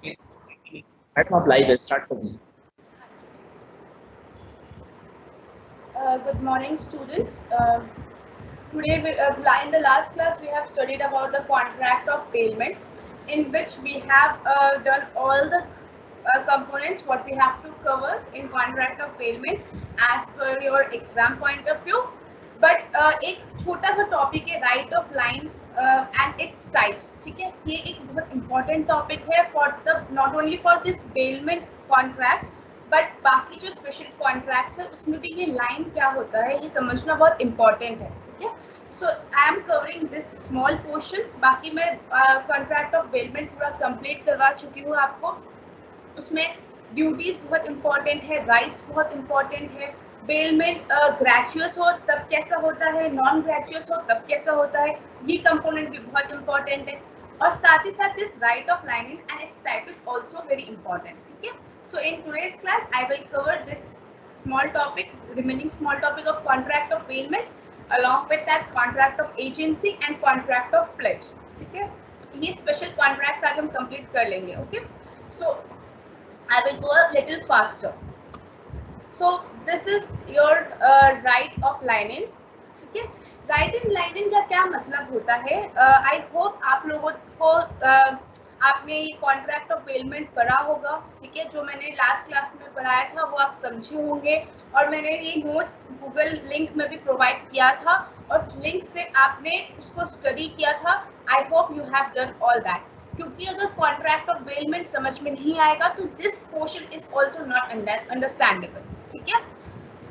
Madam आप live है, start कर दीजिए। Good morning, students. Today, in the last class, we have studied about the contract of bailment, in which we have done all the components what we have to cover in contract of bailment as per your exam point of view. But एक छोटा सा topic है right of lien and its types, ठीक है। ये एक बहुत important topic है for the not only for this bailment contract but बाकी जो स्पेशल कॉन्ट्रैक्ट्स है उसमें भी ये लाइन क्या होता है ये समझना बहुत इंपॉर्टेंट है, ठीक है। So I am covering this small portion. बाकी मैं कॉन्ट्रैक्ट ऑफ बेलमेंट पूरा कंप्लीट करवा चुकी हूँ आपको। उसमें ड्यूटीज बहुत इंपॉर्टेंट है, राइट्स बहुत इंपॉर्टेंट है। बेलमेंट ग्रेचुअस हो तब कैसा होता है, नॉन ग्रेचुअस हो तब कैसा होता है, ये कंपोनेंट भी बहुत इंपॉर्टेंट है। और साथ ही साथ this right of lining and its type is also very important, ठीक है। So in today's class I will cover this small topic, remaining small topic of contract of bailment along with that contract of agency and contract of pledge, ठीक है। ये special contracts आज हम complete कर लेंगे, okay. So I will go a little faster. So this is your right of line-in, ठीक है। Right in line in का क्या मतलब होता है? आई होप आप लोगों को आपने ये कॉन्ट्रैक्ट ऑफ बेलमेंट पढ़ा होगा, ठीक है। जो मैंने लास्ट क्लास में पढ़ाया था वो आप समझे होंगे और मैंने ये नोट्स गूगल लिंक में भी प्रोवाइड किया था और उस लिंक से आपने उसको स्टडी किया था। I hope you have done all that, क्योंकि अगर कॉन्ट्रैक्ट ऑफ बेलमेंट समझ में नहीं आएगा तो this portion is also not understandable, ठीक है।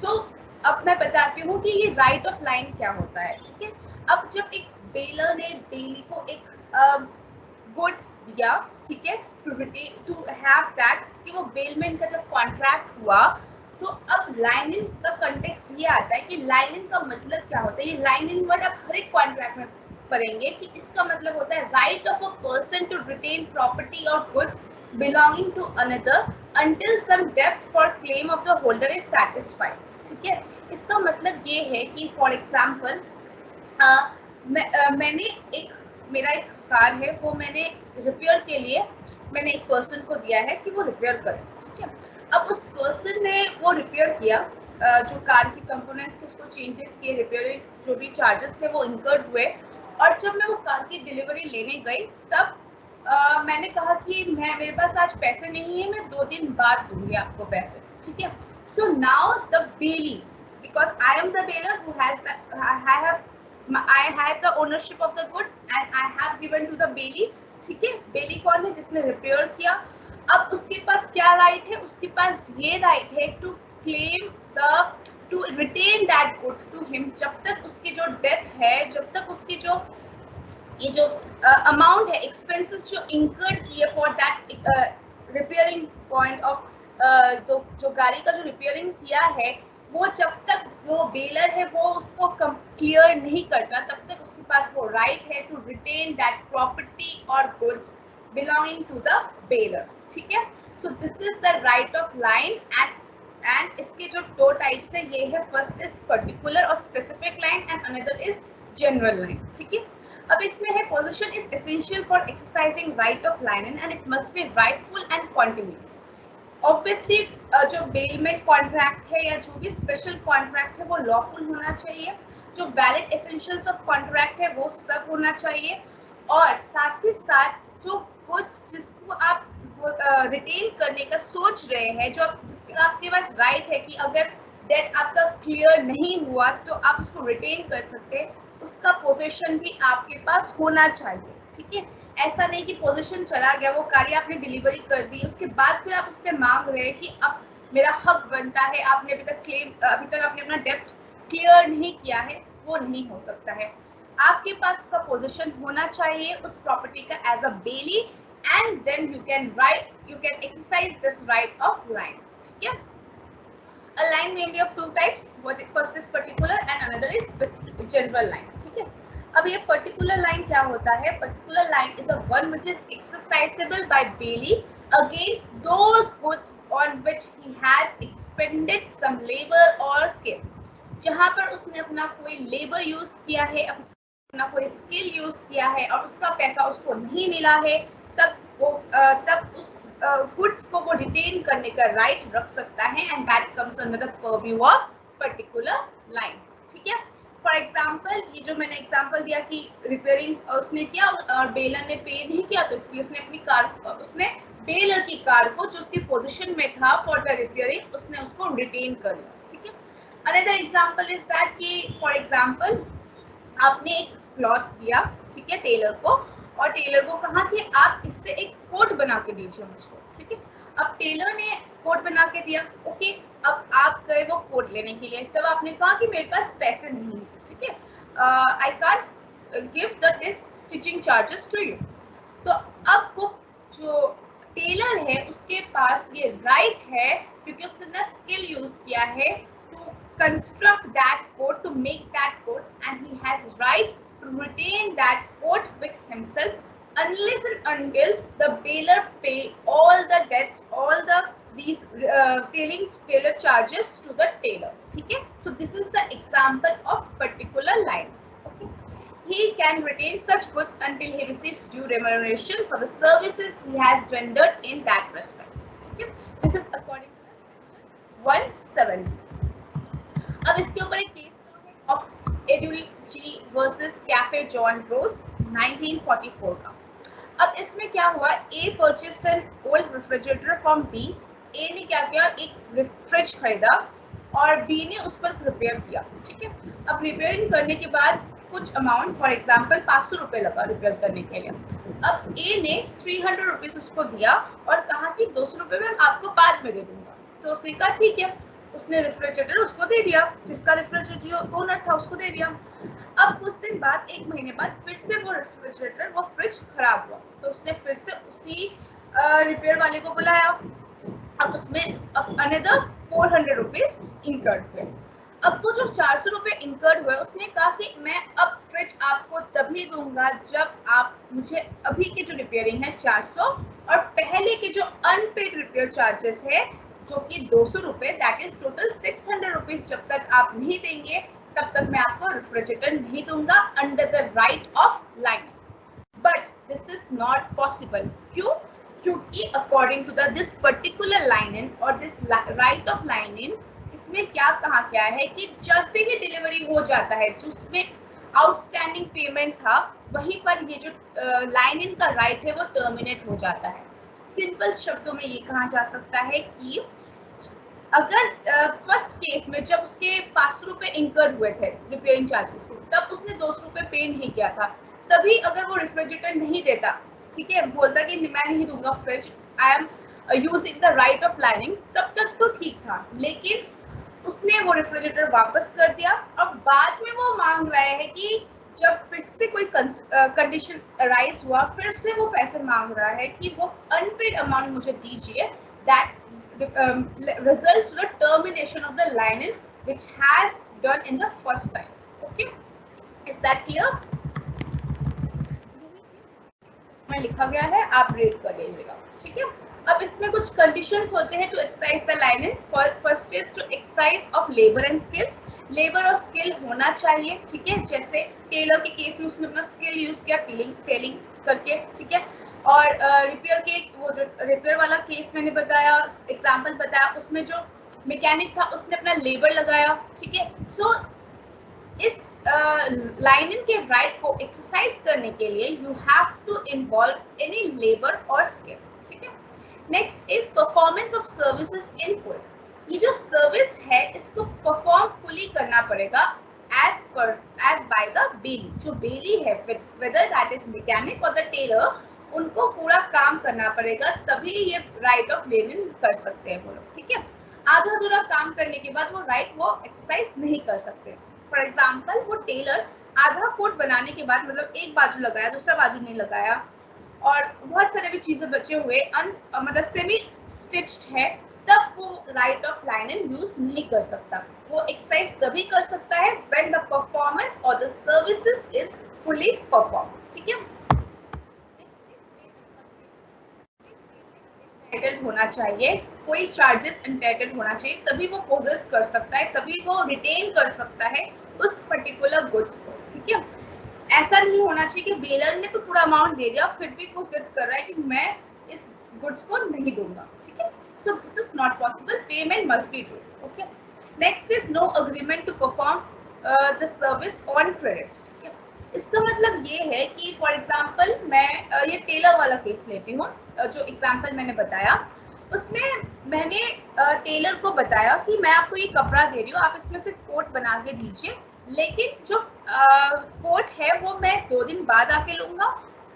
सो अब मैं बताती हूँ कि ये राइट ऑफ लाइन क्या होता है, ठीक है। अब जब एक बेलर ने बेली को एक गुड्स दिया, ठीक है, टू हैव दैट, कि वो बेलमेंट का जब कॉन्ट्रैक्ट हुआ तो अब लाइनिंग का कंटेक्स्ट ये आता है कि लाइनिंग का मतलब क्या होता है। ये लाइनिंग वर्ड आप हर एक कॉन्ट्रैक्ट में पढ़ेंगे कि इसका मतलब होता है right of a person to retain property और goods belonging to another until some debt for claim of the holder is satisfied, ठीक है। इसका मतलब ये है कि फॉर एग्जाम्पल मैंने एक मेरा एक कार है, वो मैंने रिपेयर के लिए मैंने एक पर्सन को दिया है कि वो रिपेयर करे, ठीक है। अब उस पर्सन ने वो रिपेयर किया, जो कार की कंपोनेंट्स थे उसको चेंजेस किए, रिपेयरिंग जो भी चार्जेस थे वो इंकर्ड हुए। और जब मैं वो कार की डिलीवरी लेने गई तब मैंने कहा कि मेरे पास आज पैसे नहीं है, मैं 2 दिन बाद दूंगी आपको पैसे, ठीक है। So now the belly, because I am the bearer who has the I have the ownership of the good and I have given to the बेली, ठीक है। बेली कौन है? जिसने रिपेयर किया। अब उसके पास क्या राइट है? उसके पास ये राइट है to claim the to retain that good to him, जब तक उसकी जो डेथ है, जब तक उसकी जो ये जो अमाउंट है, एक्सपेंसेस जो इंकर्ड किए for that repairing point of जो गाड़ी का जो रिपेयरिंग किया है, वो जब तक वो बेलर है वो उसको क्लियर नहीं करता तब तक उसके पास वो राइट है टू रिटेन दैट प्रॉपर्टी और goods belonging to the bailor, ठीक है। So this is the right of lien and इसके जो 2 टाइप्स है ये है, फर्स्ट इज पर्टिकुलर और specific lien and another is general lien, ठीक है। अब इसमें है possession is essential for exercising right of lien and it must be rightful and continuous. Obviously जो बेलमेंट कॉन्ट्रैक्ट है या जो भी स्पेशल कॉन्ट्रैक्ट है वो लॉफुल होना चाहिए, जो वैलिड एसेंशियल्स ऑफ कॉन्ट्रैक्ट है वो सब होना चाहिए, और साथ ही साथ जो गुड्स जिसको आप रिटेन करने का सोच रहे हैं, जो आपके पास राइट है कि अगर डेट आपका क्लियर नहीं हुआ तो आप उसको रिटेन कर सकते हैं, उसका पोजीशन भी आपके पास होना चाहिए, ठीक है। ऐसा नहीं कि पोजीशन चला गया, वो कार्य आपने डिलीवरी कर दी, उसके बाद फिर आप उससे मांग रहे हैं कि अब मेरा हक बनता है, आपने अभी तक आपने अपना डेप्ट क्लियर नहीं किया है, वो नहीं हो सकता है। आपके पास उसका पोजीशन होना चाहिए उस प्रॉपर्टी का as a bailee, and then you can exercise this right of lien, ठीक है। A line may be of 2 types. First is particular and another is general line, ठीक है। अब ये particular line क्या होता है? Particular line is a one which is exercisable by bailey against those goods on which he has expended some labor or skill. जहाँ पर उसने अपना कोई लेबर यूज किया है, अपना कोई स्किल यूज किया है और उसका पैसा उसको नहीं मिला है, तब वो तब उस गुड्स को वो रिटेन करने का राइट रख सकता है, and that comes under the purview of particular line. ठीक है, फॉर एग्जाम्पल ये जो मैंने एग्जाम्पल दिया कि रिपेयरिंग उसने किया और बेलर ने पे नहीं किया, तो इसलिए उसने अपनी कार, उसने बेलर की कार को जो उसकी पोजीशन में था फॉर द रिपेयरिंग, उसने उसको रिटेन कर लिया। ठीक है, अनदर एग्जाम्पल इज दैट कि फॉर एग्जाम्पल आपने एक क्लॉथ दिया, ठीक है, टेलर को, और टेलर को कहा कि आप इससे एक कोट बना के दीजिए मुझको। ठीक है, अब टेलर ने कोट बना के दिया, ओके, अब आप गए वो कोट लेने के लिए, तब आपने कहा कि मेरे पास पैसे नहीं है, ठीक है, I can't give the stitching charges to you. तो अब वो जो टेलर है उसके पास ये राइट है, क्योंकि उसने ना स्किल यूज किया है to construct that coat, to make that coat, and he has right to retain that coat with himself unless and until the baler pay all the debts, all the these tailor charges to the tailor. ठीक है, so this is the example of particular line. Okay, he can retain such goods until he receives due remuneration for the services he has rendered in that respect. Okay, this is according to 170. अब इसके ऊपर एक case है of Edulji versus cafe John Rose 1944 का। अब इसमें क्या हुआ, A purchased an old refrigerator from B. A ने क्या किया, एक फ्रिज खरीदा और बी ने उस पर रिपेयर किया। ठीक है, अब रिपेयरिंग करने के बाद कुछ अमाउंट, फॉर एग्जांपल 500 रुपये लगा रिपेयर करने के लिए। अब ए ने 300 रुपीज उसको दिया और कहा कि 200 रुपये मैं आपको बाद में दे दूंगा। तो उसने कहा ठीक है, उसने रेफ्रिजरेटर उसको दे दिया, जिसका रेफ्रिजरेटर ओनर था उसको दे दिया। अब कुछ दिन बाद, एक महीने बाद, फिर से वो रेफ्रिजरेटर, वो फ्रिज खराब हुआ, तो उसने फिर से उसी रिपेयर वाले को बुलाया। अब उसमें अनदर 400 रुपीज इंकर्ड हुए। अब वो जो 400 रुपये इंकर्ड हुए, उसने कहा कि मैं अब फ्रिज आपको तभी दूंगा जब आप मुझे अभी की जो रिपेयरिंग है 400 और पहले के जो अनपेड रिपेयर चार्जेस है जो कि 200 रुपये, दैट इज टोटल 600 रुपीज, जब तक आप नहीं देंगे तब तक मैं आपको रेफ्रिजरेटर नहीं दूंगा under the right of lien. But this is not possible. क्यों? क्योंकि according to this particular lien और this right of lien, इसमें क्या कहा गया है कि जैसे ही डिलीवरी हो जाता है, जो उसमें आउटस्टैंडिंग पेमेंट था, वहीं पर ये जो लाइन इन का राइट है वो टर्मिनेट हो जाता है। सिंपल शब्दों में ये कहा जा सकता है कि अगर फर्स्ट केस में जब उसके 500 रुपये इंकर्ड हुए थे रिपेयरिंग चार्जेस, तब उसने 200 रुपये पे नहीं किया था, तभी अगर वो रेफ्रिजरेटर नहीं देता, ठीक है, बोलता कि मैं नहीं दूंगा fridge, I am using the right of lining, तब तक तो ठीक था। लेकिन उसने वो रेफ्रिजरेटर वापस कर दिया और बाद में वो मांग रहा है कि जब फिर से कोई कंडीशन अराइज हुआ, फिर से वो पैसे मांग रहा है कि वो अनपेड अमाउंट मुझे दीजिए, that results to the termination of the line-in which has done in the first time. Okay, is that clear? में लिखा गया है, आप रीड कर लीजिएगा। ठीक है, अब इसमें कुछ कंडीशंस होते हैं to exercise the lien. First is to exercise of labour and skill. Labour और स्किल होना चाहिए, ठीक है, जैसे टेलर के केस में उसने अपना स्किल यूज किया टेलिंग करके, ठीक है, और रिपेयर के वो जो रिपेयर वाला केस मैंने बताया, एग्जांपल बताया, उसमें जो मैकेनिक था उसने अपना लेबर लगाया। ठीक है, सो इस लाइन इन के राइट को एक्सरसाइज करने के लिए you have to involve any labour और स्किल। ठीक है, next is performance of services in full. ये जो सर्विस है इसको परफॉर्म फुली करना पड़ेगा एज बाय द बेली। जो बेली है, वेदर दैट इज मैकेनिक और द टेलर, उनको पूरा काम करना पड़ेगा, तभी ये राइट ऑफ लाइन-इन कर सकते हैं वो लोग। ठीक है, आधा अधूरा काम करने के बाद वो राइट वो एक्सरसाइज नहीं कर सकते। फॉर एग्जांपल, वो टेलर आधा कोट बनाने के बाद, मतलब एक बाजू लगाया दूसरा बाजू नहीं लगाया और बहुत सारे भी चीजें बचे हुए मतलब सेमी स्टिच्ड है, तब वो राइट ऑफ लाइन-इन यूज नहीं कर सकता। वो एक्सरसाइज तभी कर सकता है व्हेन द परफॉर्मेंस और the services is fully perform. ठीक है, एंटाइटल्ड होना चाहिए, कोई चार्जेस एंटाइटल्ड होना चाहिए, तभी वो पोजेस कर सकता है, तभी वो रिटेन कर सकता है उस पर्टिकुलर गुड्स को। ठीक है, ऐसा नहीं होना चाहिए कि बेलर ने तो पूरा अमाउंट दे दिया फिर भी वो जिद कर रहा है कि मैं इस गुड्स को नहीं दूंगा, ठीक है। So this is not possible, payment must be due, okay. Next is no agreement to perform the service on credit, ठीक है। इसका मतलब ये है कि फॉर एग्जांपल मैं ये टेलर वाला केस लेती हूँ, जो एग्जांपल मैंने बताया उसमें मैंने टेलर को बताया कि मैं आपको ये कपड़ा दे रही हूँ, आप इसमें से कोट बना के दीजिए, लेकिन जो कोट है वो मैं 2 दिन बाद आके लूंगा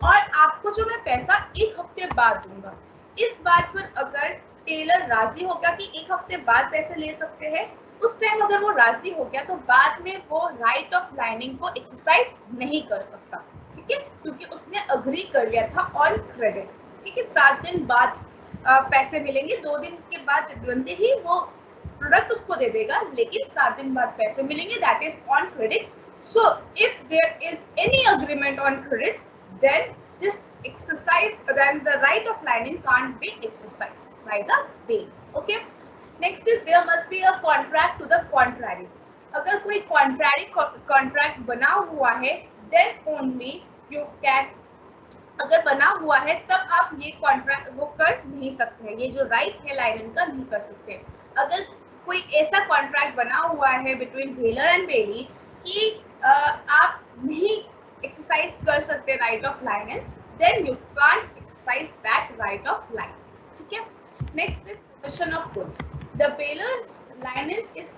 और आपको जो मैं पैसा 1 हफ्ते बाद दूंगा। इस बात पर अगर टेलर राजी हो गया कि 1 हफ्ते बाद पैसे ले सकते हैं, उस टाइम अगर वो राजी हो गया तो बाद में वो राइट ऑफ लाइनिंग को एक्सरसाइज नहीं कर सकता, ठीक है, क्योंकि उसने अग्री कर लिया था ऑन क्रेडिट, ठीक है। 7 दिन बाद पैसे मिलेंगे, 2 दिन के बाद बनते ही वो प्रोडक्ट उसको दे देगा, लेकिन 7 दिन बाद पैसे मिलेंगे, that is on credit. So if there is any agreement on credit then this exercise then the right of lining can't be exercised by the bank, okay. Next is there must be a contract to the contrary. अगर कोई contrary contract बना हुआ है then only you can, अगर बना हुआ है तब आप ये कॉन्ट्रैक्ट वो कर नहीं सकते हैं, ये जो राइट है लाइनन का नहीं कर सकते। अगर कोई ऐसा कॉन्ट्रैक्ट बना हुआ है बिटवीन बेलर एंड बेली कि आप नहीं एक्सरसाइज कर सकते right of lien, then you can't exercise that right of lien, ठीक है। Next is position of goods. The bailor's lien is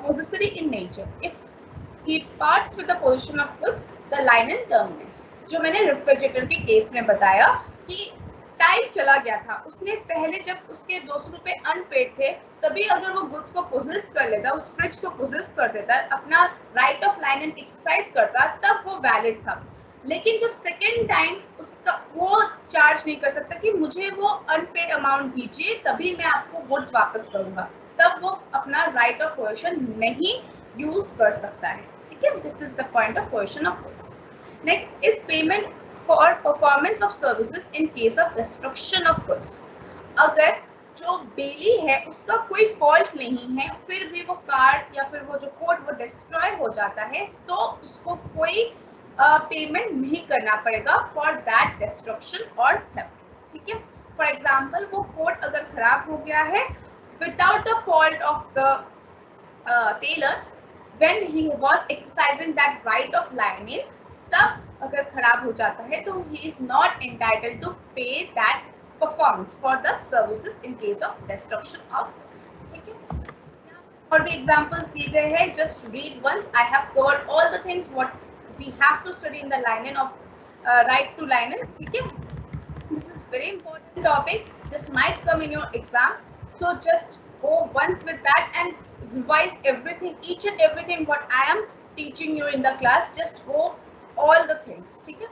possessory in nature. If he parts with the position of goods, the linen terminates. जो मैंने refrigerator के case में बताया कि time चला गया था, उसने पहले जब उसके 200 रुपए अनपेड थे तभी अगर वो गुड्स को पोजेस कर लेता, उस फ्रिज को पोजेस कर देता, अपना राइट ऑफ लाइन एक्सरसाइज करता, तब वो वैलिड था। लेकिन जब सेकेंड टाइम उसका वो चार्ज नहीं कर सकता कि मुझे वो अनपेड अमाउंट दीजिए तभी मैं आपको गुड्स वापस करूंगा, तब वो अपना राइट ऑफ पोजीशन नहीं यूज कर सकता है, ठीक है। This is the point of position of goods. Next is payment for performance of services in case of destruction of goods. अगर जो बेली है उसका कोई फॉल्ट नहीं है फिर भी वो कार्ड या फिर वो जो कोड वो डिस्ट्रॉय हो जाता है तो उसको कोई पेमेंट नहीं करना पड़ेगा फॉर दैट डिस्ट्रक्शन और थेफ्ट, ठीक है। फॉर एग्जाम्पल वो कोड अगर खराब हो गया है without the fault of the tailor when he was exercising that right of lining, तब अगर खराब हो जाता है तो he is not entitled to pay that performance for the services in case of destruction of goods, ठीक है। और भी एग्जांपल्स दिए गए हैं, just read once. I have covered all the things what we have to study in the linen of right to linen, ठीक है। This is very important topic, this might come in your exam, so just go once with that and revise everything, each and everything what I am teaching you in the class, just go all the things, ठीक है।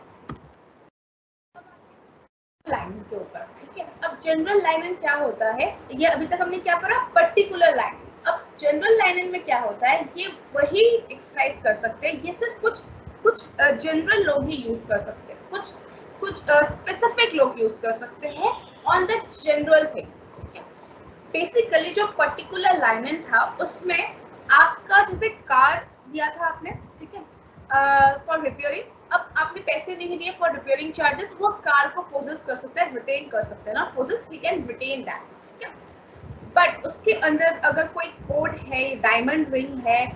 Lining के ऊपर, ठीक है। अब general lining क्या होता है, ये अभी तक हमने क्या पढ़ा, पर्टिकुलर लाइनिंग। अब जनरल लाइनिंग में क्या होता है, ये वही एक्सरसाइज कर सकते हैं, ये सिर्फ कुछ जनरल लोग ही यूज कर सकते हैं, कुछ स्पेसिफिक लोग यूज कर सकते हैं ऑन द जनरल थिंग, ठीक है। बेसिकली जो पर्टिकुलर लाइनिंग था उसमें आपका जैसे कार दिया था आपने, ठीक है, फॉर रिपेयरिंग, अब आपने पैसे नहीं दिए फॉर रिपेयरिंग चार्जेस, वो कार को पोजेस कर सकता है, रिटेन कर सकते हैं ना, possess he can retain that, ठीक है। बट उसके अंदर अगर कोई कोड है, डायमंड रिंग है,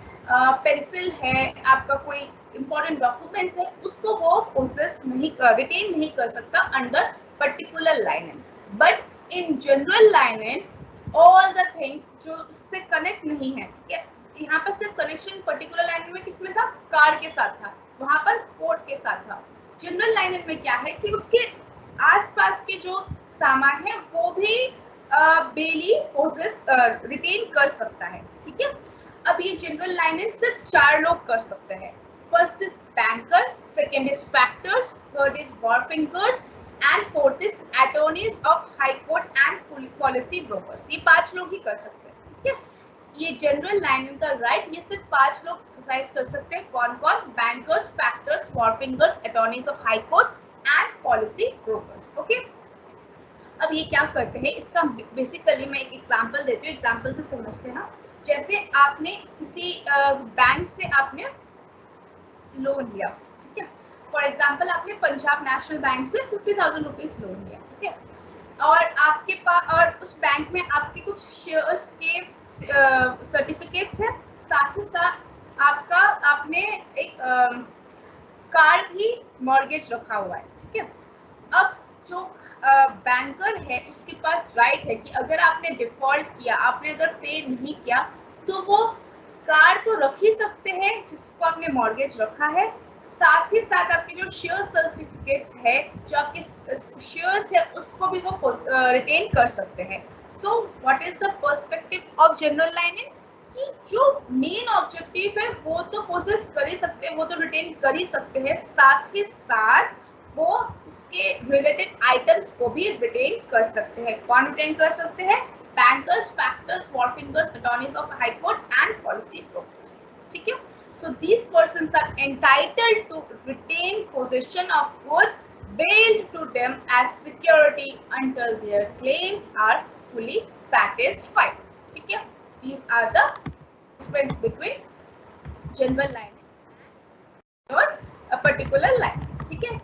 पेंसिल है, आपका कोई इंपॉर्टेंट डॉक्यूमेंट्स है, उसको वो पोजेस नहीं रिटेन नहीं कर सकता under particular lining. But in general lining all the things जो उससे कनेक्ट नहीं है, ठीक है, यहाँ पर सिर्फ कनेक्शन पर्टिकुलर लाइनिंग में किसमें था, कार के साथ था, वहां पर कोड के साथ था। जनरल लाइनिंग में क्या है कि उसके आसपास के जो सामान है वो भी बेली पोजेस रिटेन कर सकता है, ठीक है। अब ये जनरल लाइनिंग सिर्फ 4 लोग कर सकते हैं। First is banker, second is factors, third is wharfingers and fourth is attorneys of high court and policy brokers. ये 5 लोग ही कर सकते हैं, ठीक है। ये जनरल लाइनिंग का राइट ये सिर्फ 5 लोग एक्सरसाइज कर सकते हैं, कौन कौन, bankers, factors, wharfingers, attorneys of high court and policy brokers, okay. अब ये क्या करते हैं, इसका बेसिकली मैं एक एग्जांपल देती हूँ, एग्जांपल से समझते हैं ना। जैसे आपने किसी बैंक से आपने लोन लिया, ठीक है, फॉर एग्जाम्पल आपने पंजाब नेशनल बैंक से 50,000 रुपीज लोन लिया, ठीक है, और आपके पास और उस बैंक में आपके कुछ शेयर्स के सर्टिफिकेट्स है, साथ ही साथ आपने एक कार भी मॉर्गेज रखा हुआ है, ठीक है। अब जो बैंकर है उसके पास राइट है कि अगर आपने डिफॉल्ट किया, आपने अगर पे नहीं किया, तो वो कार तो रख ही सकते हैं जिसको आपने मॉर्गेज रखा है, साथ ही साथ आपके जो शेयर सर्टिफिकेट्स है, जो आपके शेयर्स है, उसको भी वो रिटेन कर सकते हैं। So what is the perspective of general lining, कि जो मेन ऑब्जेक्टिव है वो तो पोजेस कर ही सकते हैं, वो तो रिटेन कर ही सकते हैं, साथ ही साथ वो उसके रिलेटेड आइटम्स को भी रिटेन कर सकते हैं। कौन रिटेन कर सकते हैं? Bankers, factors, wharfingers, attorneys of high court and policy brokers, ठीक है। So these persons are entitled to retain possession of goods bailed to them as security until their claims are fully satisfied, ठीक है। These are the difference between general line और a particular line, ठीक है।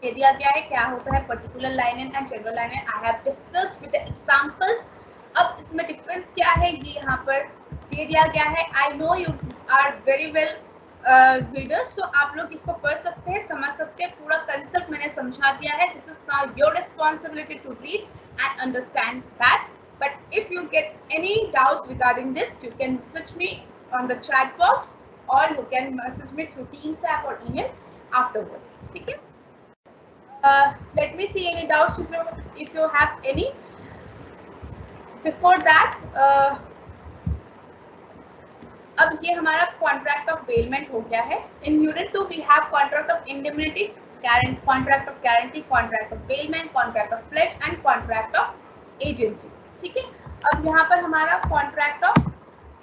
ये दिया गया है क्या होता है particular lien and general lien. I have discussed with the examples. अब इसमें डिफरेंस क्या है, ये यहाँ पर दे दिया गया है। I know you are very well readers, so आप लोग इसको पढ़ सकते हैं, समझ सकते हैं, पूरा कंसेप्ट मैंने समझा दिया है। This is now your responsibility to read and understand that. But if you get any doubts regarding this, you can message me on the chat box और you can message me through Teams app और email afterwards, ठीक है। Let me see any doubts if you have any. Before that, अब ये हमारा contract of bailment हो गया है। In unit 2 we have contract of indemnity, contract of guarantee, contract of bailment, contract of pledge and contract of agency, ठीक है। अब यहाँ पर हमारा कॉन्ट्रैक्ट ऑफ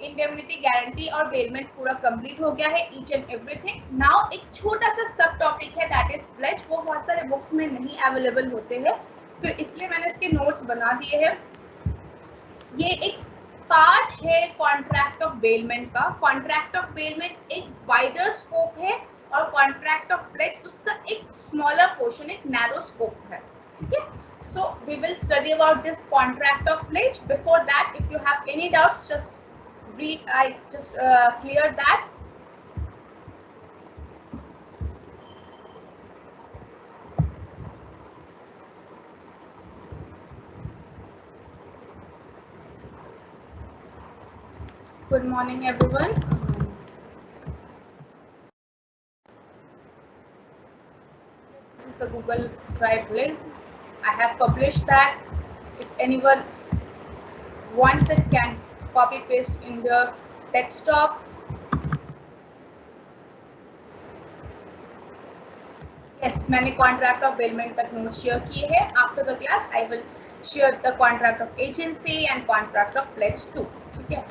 इंडेमनिटी, गारंटी और बेलमेंट पूरा कंप्लीट हो गया है, ईच एंड एवरीथिंग। नाउ एक छोटा सा सब टॉपिक है, दैट इज प्लेज। वो बहुत सारे बुक्स में नहीं अवेलेबल होते हैं, फिर इसलिए मैंने इसके नोट्स बना दिए हैं। ये एक पार्ट है कॉन्ट्रैक्ट ऑफ बेलमेंट का। कॉन्ट्रैक्ट ऑफ बेलमेंट एक वाइडर स्कोप है और कॉन्ट्रैक्ट ऑफ प्लेज उसका एक स्मॉलर पोर्शन, एक नैरो स्कोप है, ठीक है। So we will study about this contract of pledge. Before that, if you have any doubts, just read. I just cleared that. Good morning, everyone. This is the Google Drive link. I have published that. If anyone wants it, can copy paste in the desktop. Yes, मैंने contract of bailment तक notes share किए हैं। After the class I will share the contract of agency and contract of pledge too, ठीक है।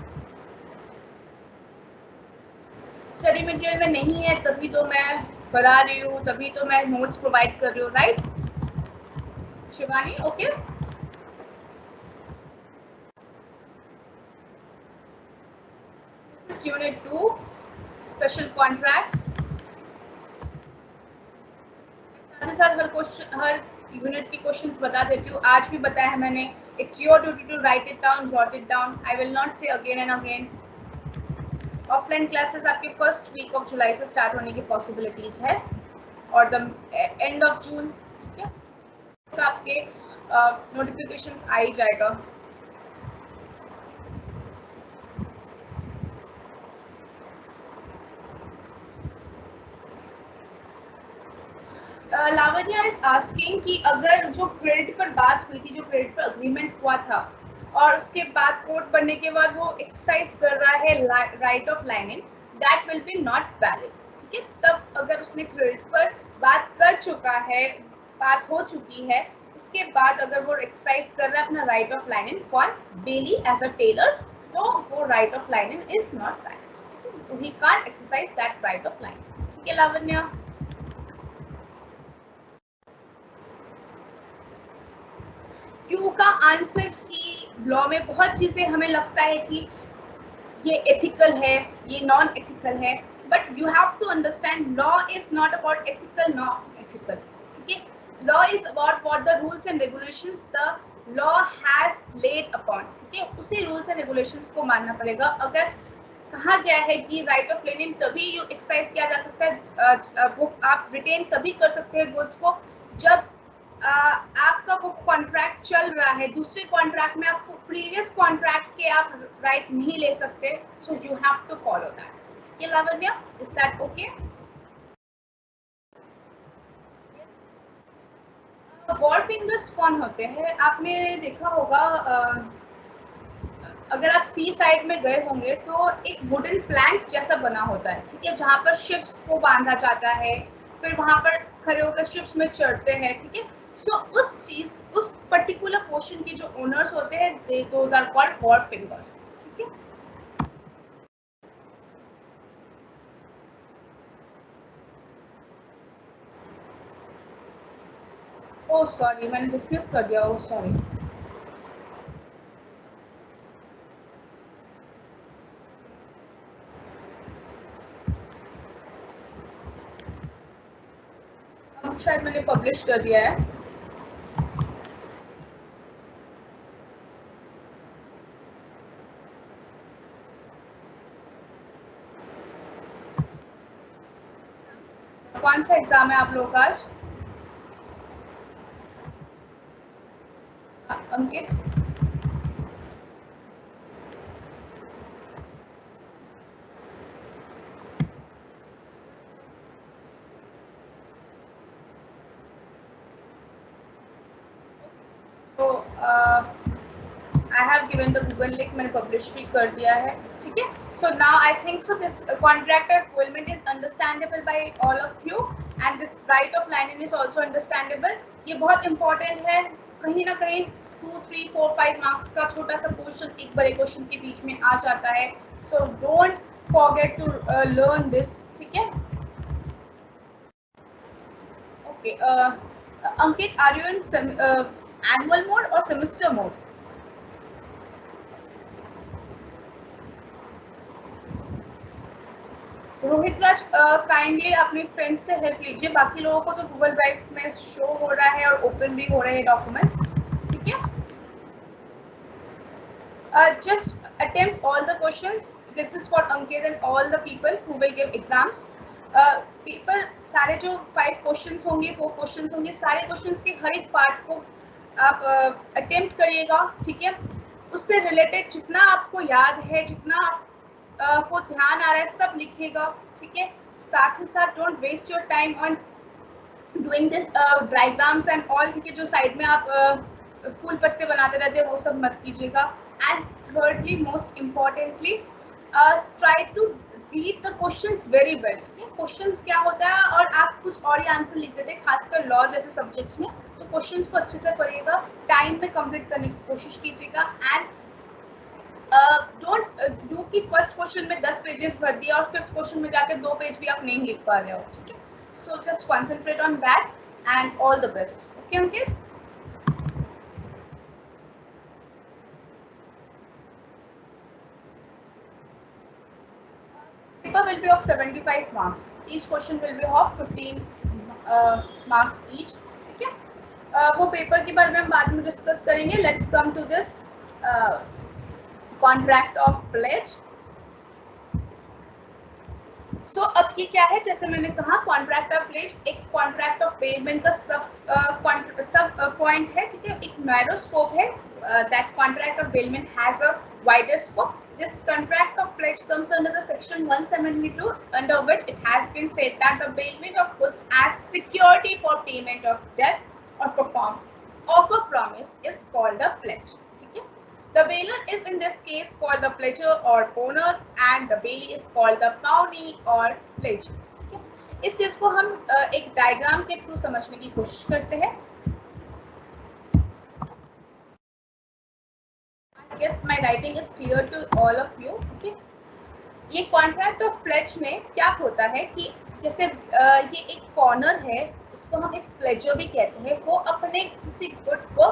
Study material में नहीं है तभी तो मैं करा रही हूँ, तभी तो मैं नोट्स प्रोवाइड कर रही हूँ, right Shivani? Okay, this is unit 2 special contracts. साथ ही साथ हर यूनिट के क्वेश्चंस बता देती हूँ। आज भी बताया है मैंने, it's your duty to write it down, jot it down. I will not say again and again. Offline classes आपके फर्स्ट वीक ऑफ जुलाई से स्टार्ट होने की पॉसिबिलिटीज है और द एंड ऑफ जून, ठीक है, तो आपके नोटिफिकेशंस आ ही जाएगा। लावण्या इज आस्किंग कि अगर जो क्रेडिट पर बात हुई थी, जो क्रेडिट पर अग्रीमेंट हुआ था और उसके बाद कोर्ट बनने के बाद वो एक्सरसाइज कर रहा है right of lining, that will be not valid, ठीक है। तब अगर उसने क्रेडिट पर बात कर चुका है, बात हो चुकी है, उसके बाद अगर वो एक्सरसाइज कर रहा है अपना right of lining for bailee as a tailor, तो वो right of lining is not valid, तो he can't exercise that right of lining, ठीक है लावण्या? क्यों का आंसर ही लॉ में बहुत चीजें हमें लगता है कि ये एथिकल है, ये नॉन एथिकल है, but you have to understand law is not about ethical, not ethical. Okay, law is about what the rules and regulations the law has laid upon. ठीक है, उसी rules and regulations को मानना पड़ेगा. अगर कहा गया है कि राइट ऑफ लेनिंग तभी एक्सरसाइज किया जा सकता है, वो आप रिटेन तभी कर सकते हैं गुड्स को जब आपका वो कॉन्ट्रैक्ट चल रहा है. दूसरे कॉन्ट्रैक्ट में आपको प्रीवियस कॉन्ट्रैक्ट के आप राइट नहीं ले सकते. So you have to follow that. ये Lavanya, is that okay? Wharfingers कौन होते हैं? आपने देखा होगा, अगर आप सी साइड में गए होंगे तो एक वुडन प्लैंक जैसा बना होता है. ठीक है, जहाँ पर शिप्स को बांधा जाता है, फिर वहां पर खड़े होकर शिप्स में चढ़ते हैं. ठीक है, सो उस पर्टिकुलर पोर्शन के जो ओनर्स होते हैं, those are called wall fingers. ठीक है, ओह सॉरी, मैंने डिसमिस कर दिया. Oh sorry. शायद मैंने पब्लिश कर दिया है. कौन सा एग्जाम है आप लोगों का आज? अंकित, तो I have given the Google link, मैंने पब्लिश भी कर दिया है. ठीक है, so now I think so this contract of fulfilment is understandable by all of you and this right of lining is also understandable. ये बहुत इंपॉर्टेंट है. कहीं ना कहीं 2, 3, 4, 5 मार्क्स का छोटा सा पोर्शन एक बड़े क्वेश्चन के बीच में आ जाता है. So don't forget to learn this. ठीक है, okay. Ankit, are you in annual mode और semester mode? Rohit Raj, kindly अपने फ्रेंड्स से हेल्प लीजिए. बाकी लोगों को तो गूगल ड्राइव में शो हो रहा है और ओपन भी हो रहे हैं डॉक्यूमेंट्स. ठीक है, just attempt all the questions. This is for Ankit and all the people who will give exams. Paper सारे जो 5 क्वेश्चंस होंगे, 4 क्वेश्चंस होंगे, सारे क्वेश्चंस के हर एक पार्ट को आप अटेम्प्ट करिएगा. ठीक है, उससे रिलेटेड जितना आपको याद है, जितना आपको ध्यान आ रहा है, सब लिखिएगा. ठीक है, साथ ही साथ don't waste your time on doing this diagrams and all. ठीक है, जो साइड में आप फूल पत्ते बनाते रहते हैं वो सब मत कीजिएगा. And thirdly, most importantly, try to read the questions very well. Questions क्या होता है और आप कुछ और ही आंसर लिख देते हैं, खासकर लॉ जैसे सब्जेक्ट्स में. तो क्वेश्चंस को अच्छे से पढ़िएगा, टाइम में कंप्लीट करने की कोशिश कीजिएगा. एंड डोंट डू कि फर्स्ट क्वेश्चन में 10 पेजेस भर दिया और फिफ्थ क्वेश्चन में जाकर 2 पेज भी आप नहीं लिख पा रहे हो. ठीक है, so just concentrate on that and all the best. Okay Ankit? will be of 75 marks. Each question will be of 15 marks each. ठीक है, वो पेपर के बारे में हम बाद में डिस्कस करेंगे. Let's come to this contract of pledge. So अब ये क्या है, जैसे मैंने कहा कॉन्ट्रैक्ट ऑफ प्लेज एक कॉन्ट्रैक्ट ऑफ पेमेंट का सब पॉइंट है. ठीक है, एक नैरो स्कोप है. That contract of bailment has a wider scope. This contract of pledge comes under the section 172, under which it has been said that the bailment of goods as security for payment of debt or performance of a promise is called a pledge. ठीक है, the bailer is in this case called the pledger or owner and the bailee is called the pawnee or pledger. ठीक है, इस चीज को हम एक diagram के थ्रू समझने की कोशिश करते हैं. Yes, my writing is clear to all of you. Okay. ये कॉन्ट्रैक्ट ऑफ प्लेज में क्या होता है कि जैसे ये एक कॉर्नर है, इसको हम एक प्लेजर भी कहते हैं. वो अपने किसी गुड को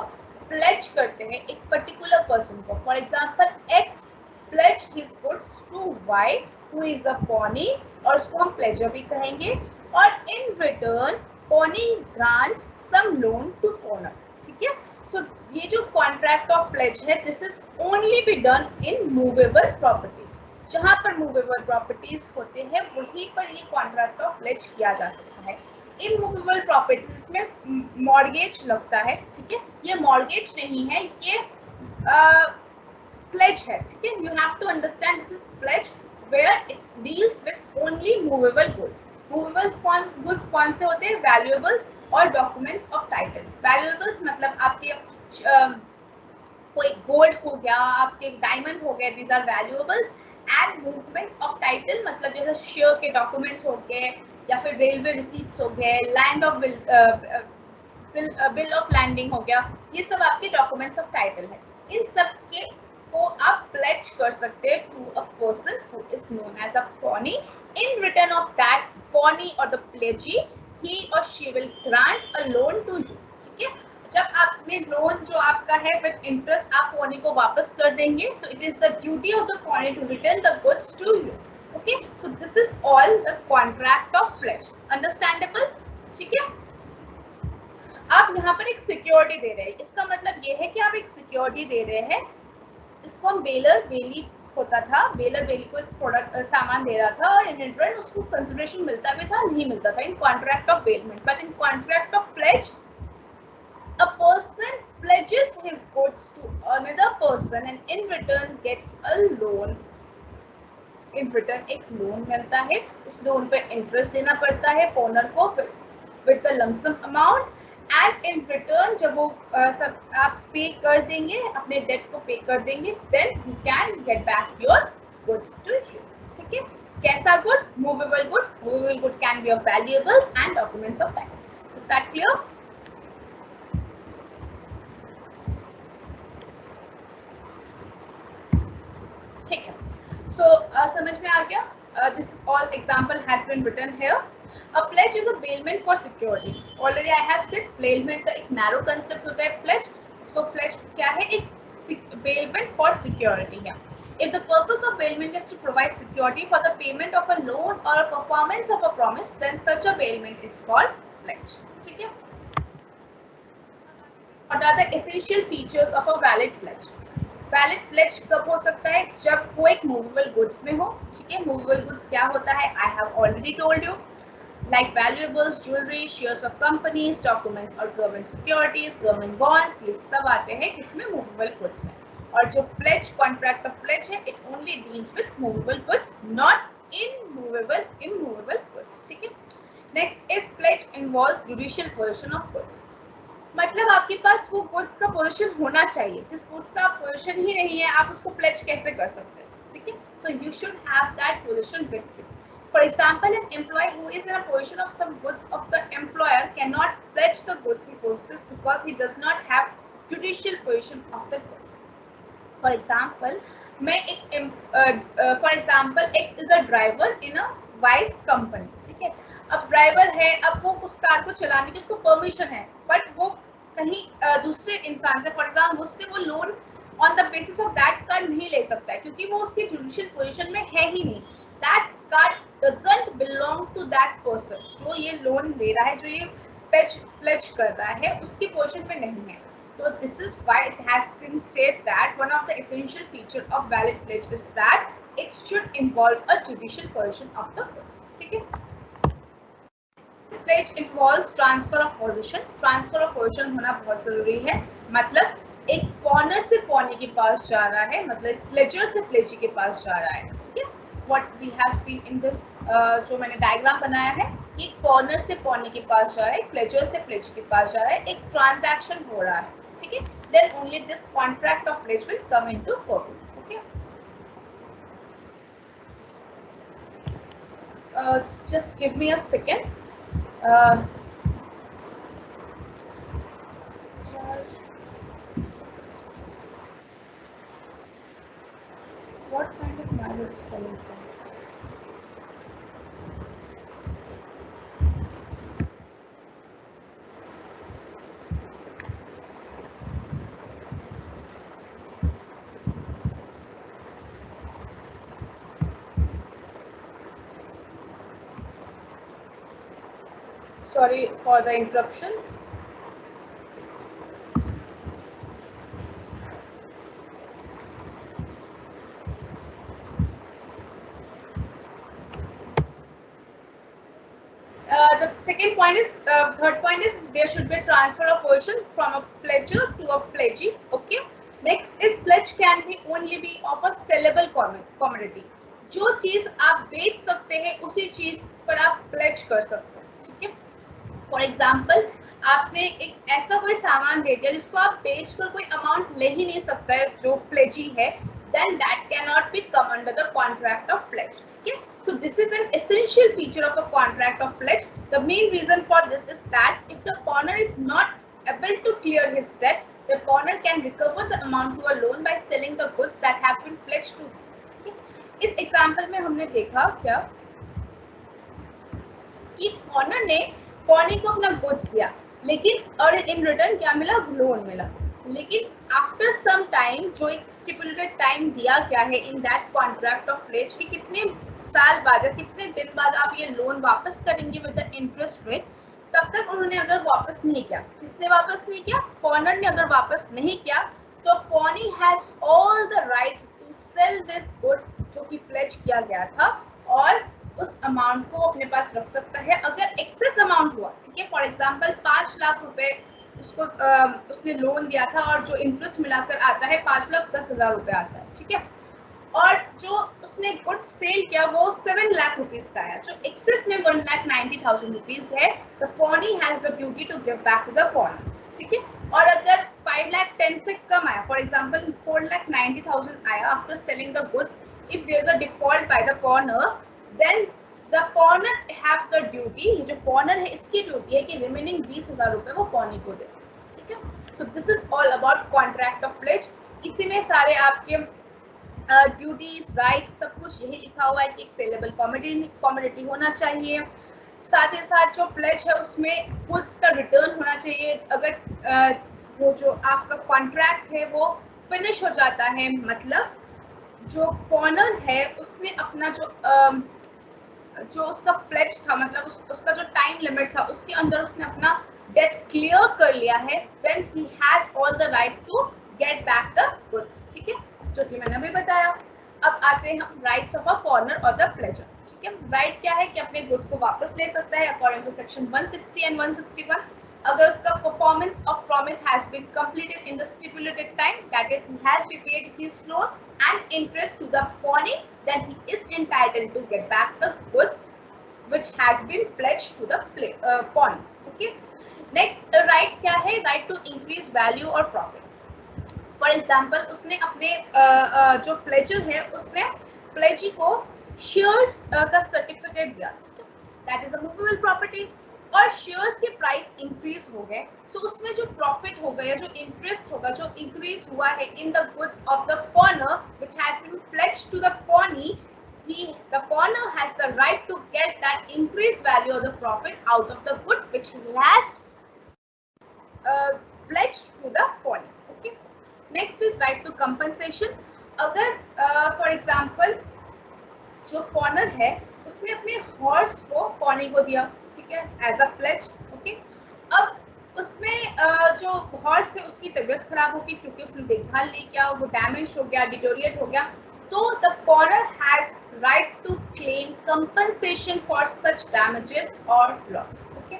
प्लेज करते हैं एक पर्टिकुलर पर्सन को. For example, X pledge his goods to Y who is a pawnee और उसको हम pledger भी कहेंगे, और in return pawnee grants some loan to owner. ठीक है, so ये जो contract of pledge है, this is only be done in movable properties. जहाँ पर movable properties होते हैं वहीं पर ये contract of pledge किया जा सकता है. इमूवेबल प्रॉपर्टीज में मॉर्गेज लगता है, ठीक है, ये मॉर्गेज नहीं है, ये प्लेज है, ठीक है. You have to understand this is pledge where it deals with only movable goods. Movable goods कौन से होते हैं? वैल्यूएबल्स और डॉक्यूमेंट्स ऑफ टाइटल. वैल्यूएबल्स मतलब आपके कोई गोल्ड हो गया, आपके डायमंड हो गए, these are valuables. And movements of title मतलब जैसे शेयर के डॉक्यूमेंट्स हो गए, या फिर रेलवे रिसीट्स हो गए, land of bill of landing हो गया, ये सब आपके डॉक्यूमेंट्स ऑफ टाइटल है. इन सब के को आप प्लेज कर सकते हैं to a person who is known as a pawnee. In return of that pawnee और the pledgee, he or she will grant a loan to you. ठीक है, जब आपने लोन जो आपका है विद इंटरेस्ट आप pawnee को वापस कर देंगे, तो it is the duty of the pawnee to return the goods to you. Okay, so this is all the contract of pledge. Understandable? ठीक है. आप यहाँ पर एक सिक्योरिटी दे रहे हैं, इसका मतलब ये है कि आप एक सिक्योरिटी दे रहे हैं. इसको हम बेलर बेली होता था, बेलर बेली को प्रोडक्ट सामान दे रहा था और इन रिटर्न उसको कंसिडरेशन मिलता भी था, नहीं मिलता था in contract of bailment. But in contract of pledge a person pledges his goods to another person and in return gets a loan. In return एक लोन मिलता है, उस लोन पे इंटरेस्ट देना पड़ता है ओनर को with the lump sum amount. And in return जब वो सब आप पे कर देंगे, अपने डेट को पे कर देंगे, then you can get back your goods to you. ठीक है, कैसा good? Movable good. Movable good can be of valuables and documents of titles. Is that clear? ठीक है, so समझ में आ गया. This all example has been written here. A pledge is a bailment for security. Already I have said bailment का एक narrow concept होता है pledge. So pledge क्या है? एक bailment for security है. If the purpose of bailment is to provide security for the payment of a loan or a performance of a promise, then such a bailment is called pledge. ठीक है? What are the essential features of a valid pledge? Valid pledge कब हो सकता है? जब वो एक movable goods में हो. ठीक है, मूवेबल गुड्स क्या होता है? I have already told you, like valuables, jewellery, shares of companies, documents और गवर्नमेंट सिक्योरिटीज, गवर्नमेंट बॉन्ड्स, ये सब आते हैं किसमें? मूवेबल गुड्स में. और जो प्लेज, कॉन्ट्रैक्ट ऑफ प्लेज है, it only deals with movable goods, not immovable goods. ठीक है. Next is pledge involves judicial position of goods. मतलब आपके पास वो गुड्स का पोजीशन होना चाहिए. जिस गुड्स का पोजीशन ही नहीं है, आप उसको प्लेज कैसे कर सकते हैं? ठीक है, so you should have that position with you. For example, an employee who is in a position of some goods of the employer can not pledge the goods he possesses because he does not have judicial position of the goods. For example, मैं एक for example X is a driver in a vice company. ठीक है, अब driver है, अब वो उस car को चलाने की उसको परमिशन है, बट वो कहीं दूसरे इंसान से, फॉर एग्जाम्पल मुझसे, वो loan on the basis of that car नहीं ले सकता है क्योंकि वो उसकी जुडिशियल पोजीशन में है ही नहीं. That car doesn't belong to that person. जो ये लोन ले रहा है, जो ये प्लेज कर रहा है, उसकी पोजीशन में नहीं है. So this is why it has been said that one of the essential feature of valid pledge is that it should involve a judicial possession of the goods. ठीक है. This pledge involves transfer of possession. Transfer of possession होना बहुत जरूरी है. मतलब एक corner से pawnee के पास जा रहा है, मतलब प्लेजर से प्लेजी के पास जा रहा है. ठीक है. What we have seen in this जो मैंने डायग्राम बनाया है, ये कॉर्नर से pawnee के पास जा रहा है, प्लेजर से प्लेजी के पास जा रहा है, एक ट्रांजैक्शन हो रहा है. ठीक है. Then only this contract of pledge will come into force. Okay. Just give me a second. What kind of marriage is coming from? Sorry for the interruption. The second point is, third point is there should be a transfer of possession from a pledger to a pledgee. Okay. Next is pledge can be only be of a sellable commodity. जो चीज आप बेच सकते हैं उसी चीज पर आप प्लेज कर सकते हैं. ठीक है. फॉर एग्जाम्पल आपने एक ऐसा कोई सामान दे दिया जिसको आप बेचकर कोई अमाउंट ले ही नहीं सकता है जो प्लेजी है, then that cannot be come under the contract of pledge. Okay, so this is an essential feature of a contract of pledge. The main reason for this is that if the pawner is not able to clear his debt, the pawner can recover the amount to a loan by selling the goods that have been pledged to him. Okay? इस example में हमने देखा क्या कि पॉनर ने pony को अपना goods दिया, लेकिन और इन रिटर्न क्या मिला, लोन मिला. लेकिन आफ्टर सम टाइम जो एक स्टिपुलेटेड टाइम दिया गया है in that contract of pledge कि कितने साल बाद या कितने दिन बाद आप ये लोन वापस करेंगे विद द इंटरेस्ट रेट, तब तक उन्होंने अगर वापस नहीं किया, किसने वापस नहीं किया, पॉनर ने अगर वापस नहीं किया, तो pawnee has all the right to sell this good जो कि प्लेज किया गया था और उस अमाउंट को अपने पास रख सकता है अगर एक्सेस अमाउंट हुआ. ठीक है. फॉर एग्जाम्पल 5 लाख रुपए उसको उसने लोन दिया था और जो इंटरेस्ट मिलाकर आता है 5,10,000 रुपए आता है. ठीक है. और जो उसने गुड सेल किया वो 7 लाख रुपीज का आया, जो एक्सेस में 1,90,000 रुपीज है. The pawnee has the duty to give back to the pawnor. ठीक है. और अगर 5,10,000 से कम आया, फॉर एग्जाम्पल 4,90,000 आया after selling the goods, if there is a default by the pawnor, then the pawnor have the duty, ये जो pawnor है इसकी ड्यूटी है कि रिमेनिंग 20,000 रुपए वो पॉनी को दे. ठीक है. So this is all about contract of pledge. इसी में सारे आपके ड्यूटीज राइट्स सब कुछ यही लिखा हुआ है कि एक सेलेबल कमोडिटी होना चाहिए. साथ ही साथ जो प्लेज है उसमें गुड्स का रिटर्न होना चाहिए. अगर वो जो आपका कॉन्ट्रैक्ट है वो फिनिश हो जाता है, मतलब जो पॉनर है उसने अपना जो उसका प्लेज था, मतलब उसका जो टाइम लिमिट था उसके अंदर उसने अपना डेट क्लियर कर लिया है, then he has all the right to get back the goods. ठीक है, जो कि मैंने अभी बताया. अब आते हैं हम राइट्स ऑफ अ पॉनर और द प्लेजर. ठीक है. राइट क्या है कि अपने गुड्स को वापस ले सकता है अकॉर्डिंग टू सेक्शन 160 एंड 161 अगर उसका performance of promise has been completed in the stipulated time, that is he has repaid his loan and interest to the pawnee, then he is entitled to get back the goods which has been pledged to the pawnee. Okay. Next right क्या है, right to increase value or profit. For example उसने अपने जो pledger है उसने pledgee को shares का certificate दिया. That is a movable property. और शेयर्स के प्राइस इंक्रीज हो गए, सो उसमें जो प्रॉफिट होगा या जो इंटरेस्ट होगा जो इंक्रीज हुआ है in the goods of the pawnor which has been pledged to the pawnee, the pawnee has the right to get that increased value of the profit out of the good which he has pledged to the pawnee. Okay. Next is right to compensation. अगर for example जो pawnor है उसने अपने horse को pony को दिया, ठीक है, एज अ प्लेज. ओके. अब उसमें जो हॉर्स है उसकी तबीयत खराब होगी क्योंकि उसने देखभाल नहीं किया, वो डैमेज हो गया, डिटोरिएट हो गया, तो the pawnor has right to claim compensation for such damages और loss. Okay.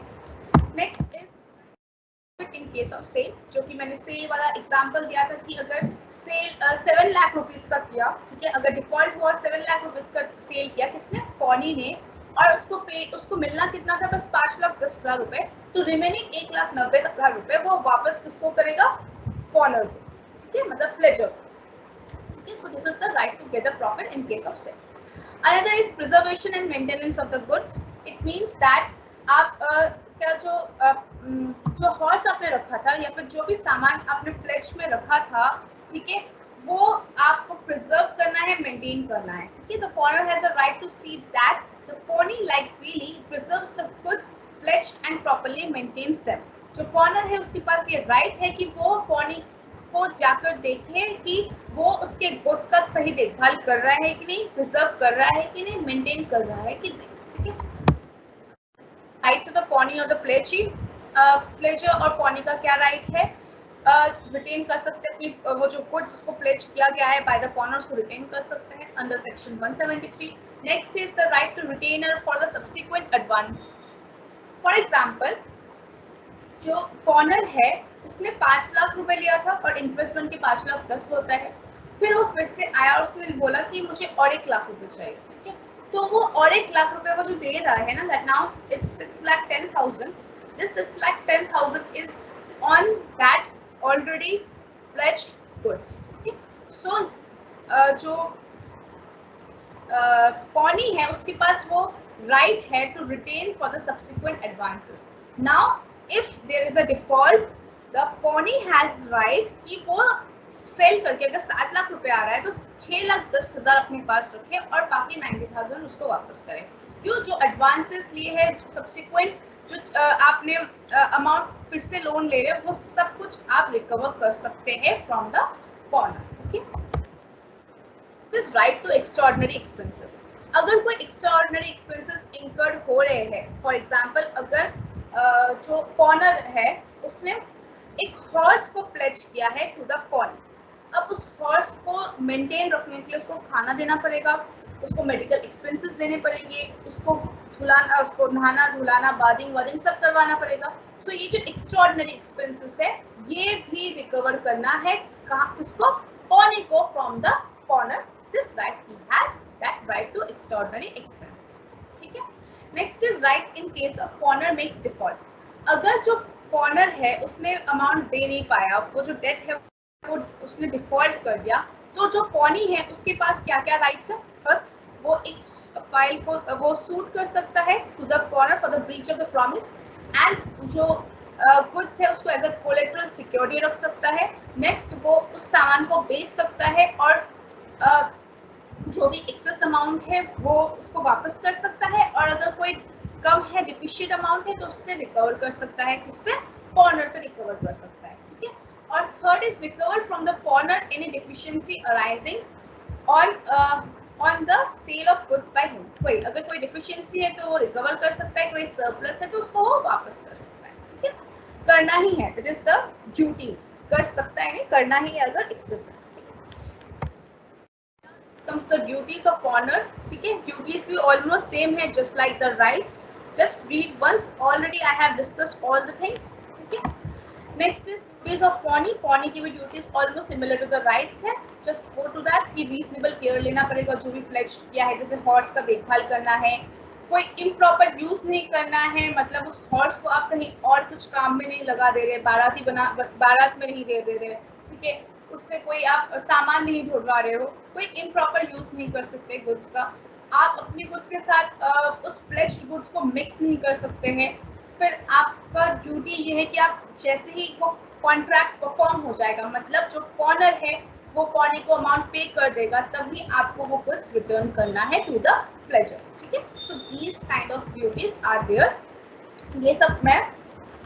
Next is in case of sale, जो कि मैंने सेल वाला एग्जांपल दिया था कि अगर सेल 7 लाख रुपीस का किया, ठीक है, अगर डिफॉल्ट हुआ 7 लाख रुपीस का सेल किया किसने, पॉनी ने, और उसको मिलना कितना था, बस 5,10,000 रुपए, तो रिमेनिंग 1,90,000 रुपए वो वापस किसको करेगा, पॉनर को. ठीक है, मतलब प्लेजर. ठीक है. So this is the right to get the profit in case of sale. Another is preservation and maintenance of the goods. It means that आप क्या जो हॉर्स आपने रखा था या फिर जो भी सामान आपने प्लेज में रखा था, ठीक है, वो आपको प्रिजर्व करना है, मेंटेन करना है. ठीक है. The pawnor has a right to see that the pawnee like freely preserves the goods pledged and properly maintains them. जो पॉनर है उसके पास ये राइट है कि वो पॉनी को जाकर देखे कि वो उसके गुड्स का सही देखभाल कर रहा है कि नहीं, प्रिजर्व कर रहा है कि नहीं, मेंटेन कर रहा है कि नहीं. ठीक है. राइट्स ऑफ द पॉनी और द प्लेजी, प्लेजर और पॉनी का क्या राइट है, रिटेन कर सकते हैं अपनी वो जो गुड्स उसको प्लेज किया गया है बाय द पॉनर उसको रिटेन कर सकते हैं under section 173. Next is the right to retainer for the subsequent advance. For example जो पॉनर है उसने 5 लाख रुपए लिया था और इंटरेस्ट बन के 5 लाख 10 होता है, फिर वो फिर से आया और उसने बोला कि मुझे और 1 लाख रुपए चाहिए. ठीक है, तो वो और 1 लाख रुपए वो जो दे रहा है ना, that now it's 6,10,000. This 6,10,000 is on that already pledged goods. So जो पॉनी है उसके पास वो राइट है to retain for the subsequent advances. Now if there is a default, the pony has right कि वो सेल करके अगर 7 लाख रुपए आ रहा है तो 6,10,000 अपने पास रखे और बाकी 90,000 उसको वापस करे. क्यों? जो एडवांसेस लिए है, सब्सिक्वेंट जो आपने अमाउंट फिर से लोन ले रहे हो वो सब कुछ आप रिकवर कर सकते हैं from the pawnor. This right to extraordinary expenses. अगर कोई एक्स्ट्राऑर्डिनरी एक्सपेंसेस इंकर्ड हो रहे हैं, फॉर एग्जांपल अगर जो पॉनर है उसने एक हॉर्स को प्लेज किया है टू द पॉनी. अब उस हॉर्स को मेंटेन रखने के लिए उसको खाना देना पड़ेगा, उसको मेडिकल एक्सपेंसेस देने पड़ेंगे, उसको धुलाना, उसको नहाना धुलाना, बादिंग सब करवाना पड़ेगा. सो ये जो एक्स्ट्राऑर्डिनरी एक्सपेंसेस है ये भी रिकवर करना है कहाँ, उसको पॉनी को from the pawnor. This right he has that right to extraordinary expenses. ठीक है. Next is right in case of pawnor makes default. अगर जो पॉनर है उसने अमाउंट दे नहीं पाया, वो जो डेट है वो उसने डिफॉल्ट कर दिया, तो जो पॉनी है उसके पास क्या क्या राइट्स है. फर्स्ट, वो एक फाइल को वो सूट कर सकता है to the pawnor for the breach of the promise and जो गुड्स है उसको एज अ कोलेटरल सिक्योरिटी रख सकता है. नेक्स्ट, वो उस सामान को बेच सकता है और जो भी एक्सेस अमाउंट है वो उसको वापस कर सकता है, और अगर कोई कम है, डिफिशिएंट अमाउंट है, तो उससे रिकवर कर सकता है. किससे? पॉनर से रिकवर कर सकता है. ठीक है. और third is recover from the pawnor any deficiency arising on the sale of goods by him. कोई अगर कोई डिफिशिएंसी है तो वो रिकवर कर सकता है, कोई सरप्लस है तो उसको वो वापस कर सकता है. ठीक है. करना ही है, दैट इज द ड्यूटी. कर सकता है, करना ही है अगर एक्सेस है. comes the duties of pawner. ठीक है, duties भी almost same है just like the rights. Just read once. Already I have discussed all the things. ठीक है. Next is duties of pawny. Pawny की भी duties almost similar to the rights है. Just go to that कि reasonable care लेना पड़ेगा जो भी pledge किया है, जैसे horse का देखभाल करना है, कोई improper use नहीं करना है, मतलब उस horse को आप कहीं और कुछ काम में नहीं लगा दे रहे, बारात में नहीं दे रहे. ठीक है. उससे कोई आप सामान नहीं ढुलवा रहे हो, कोई इम्प्रॉपर यूज नहीं कर सकते गुड्स का. आप अपने गुड्स के साथ उस प्लेज्ड गुड्स को मिक्स नहीं कर सकते हैं. फिर आपका ड्यूटी ये है कि आप जैसे ही वो कॉन्ट्रैक्ट परफॉर्म हो जाएगा, मतलब जो पॉनर है वो पॉनी को अमाउंट पे कर देगा, तभी आपको वो गुड्स रिटर्न करना है टू द प्लेजर. ठीक है. So these kind of duties are there. ये सब मैं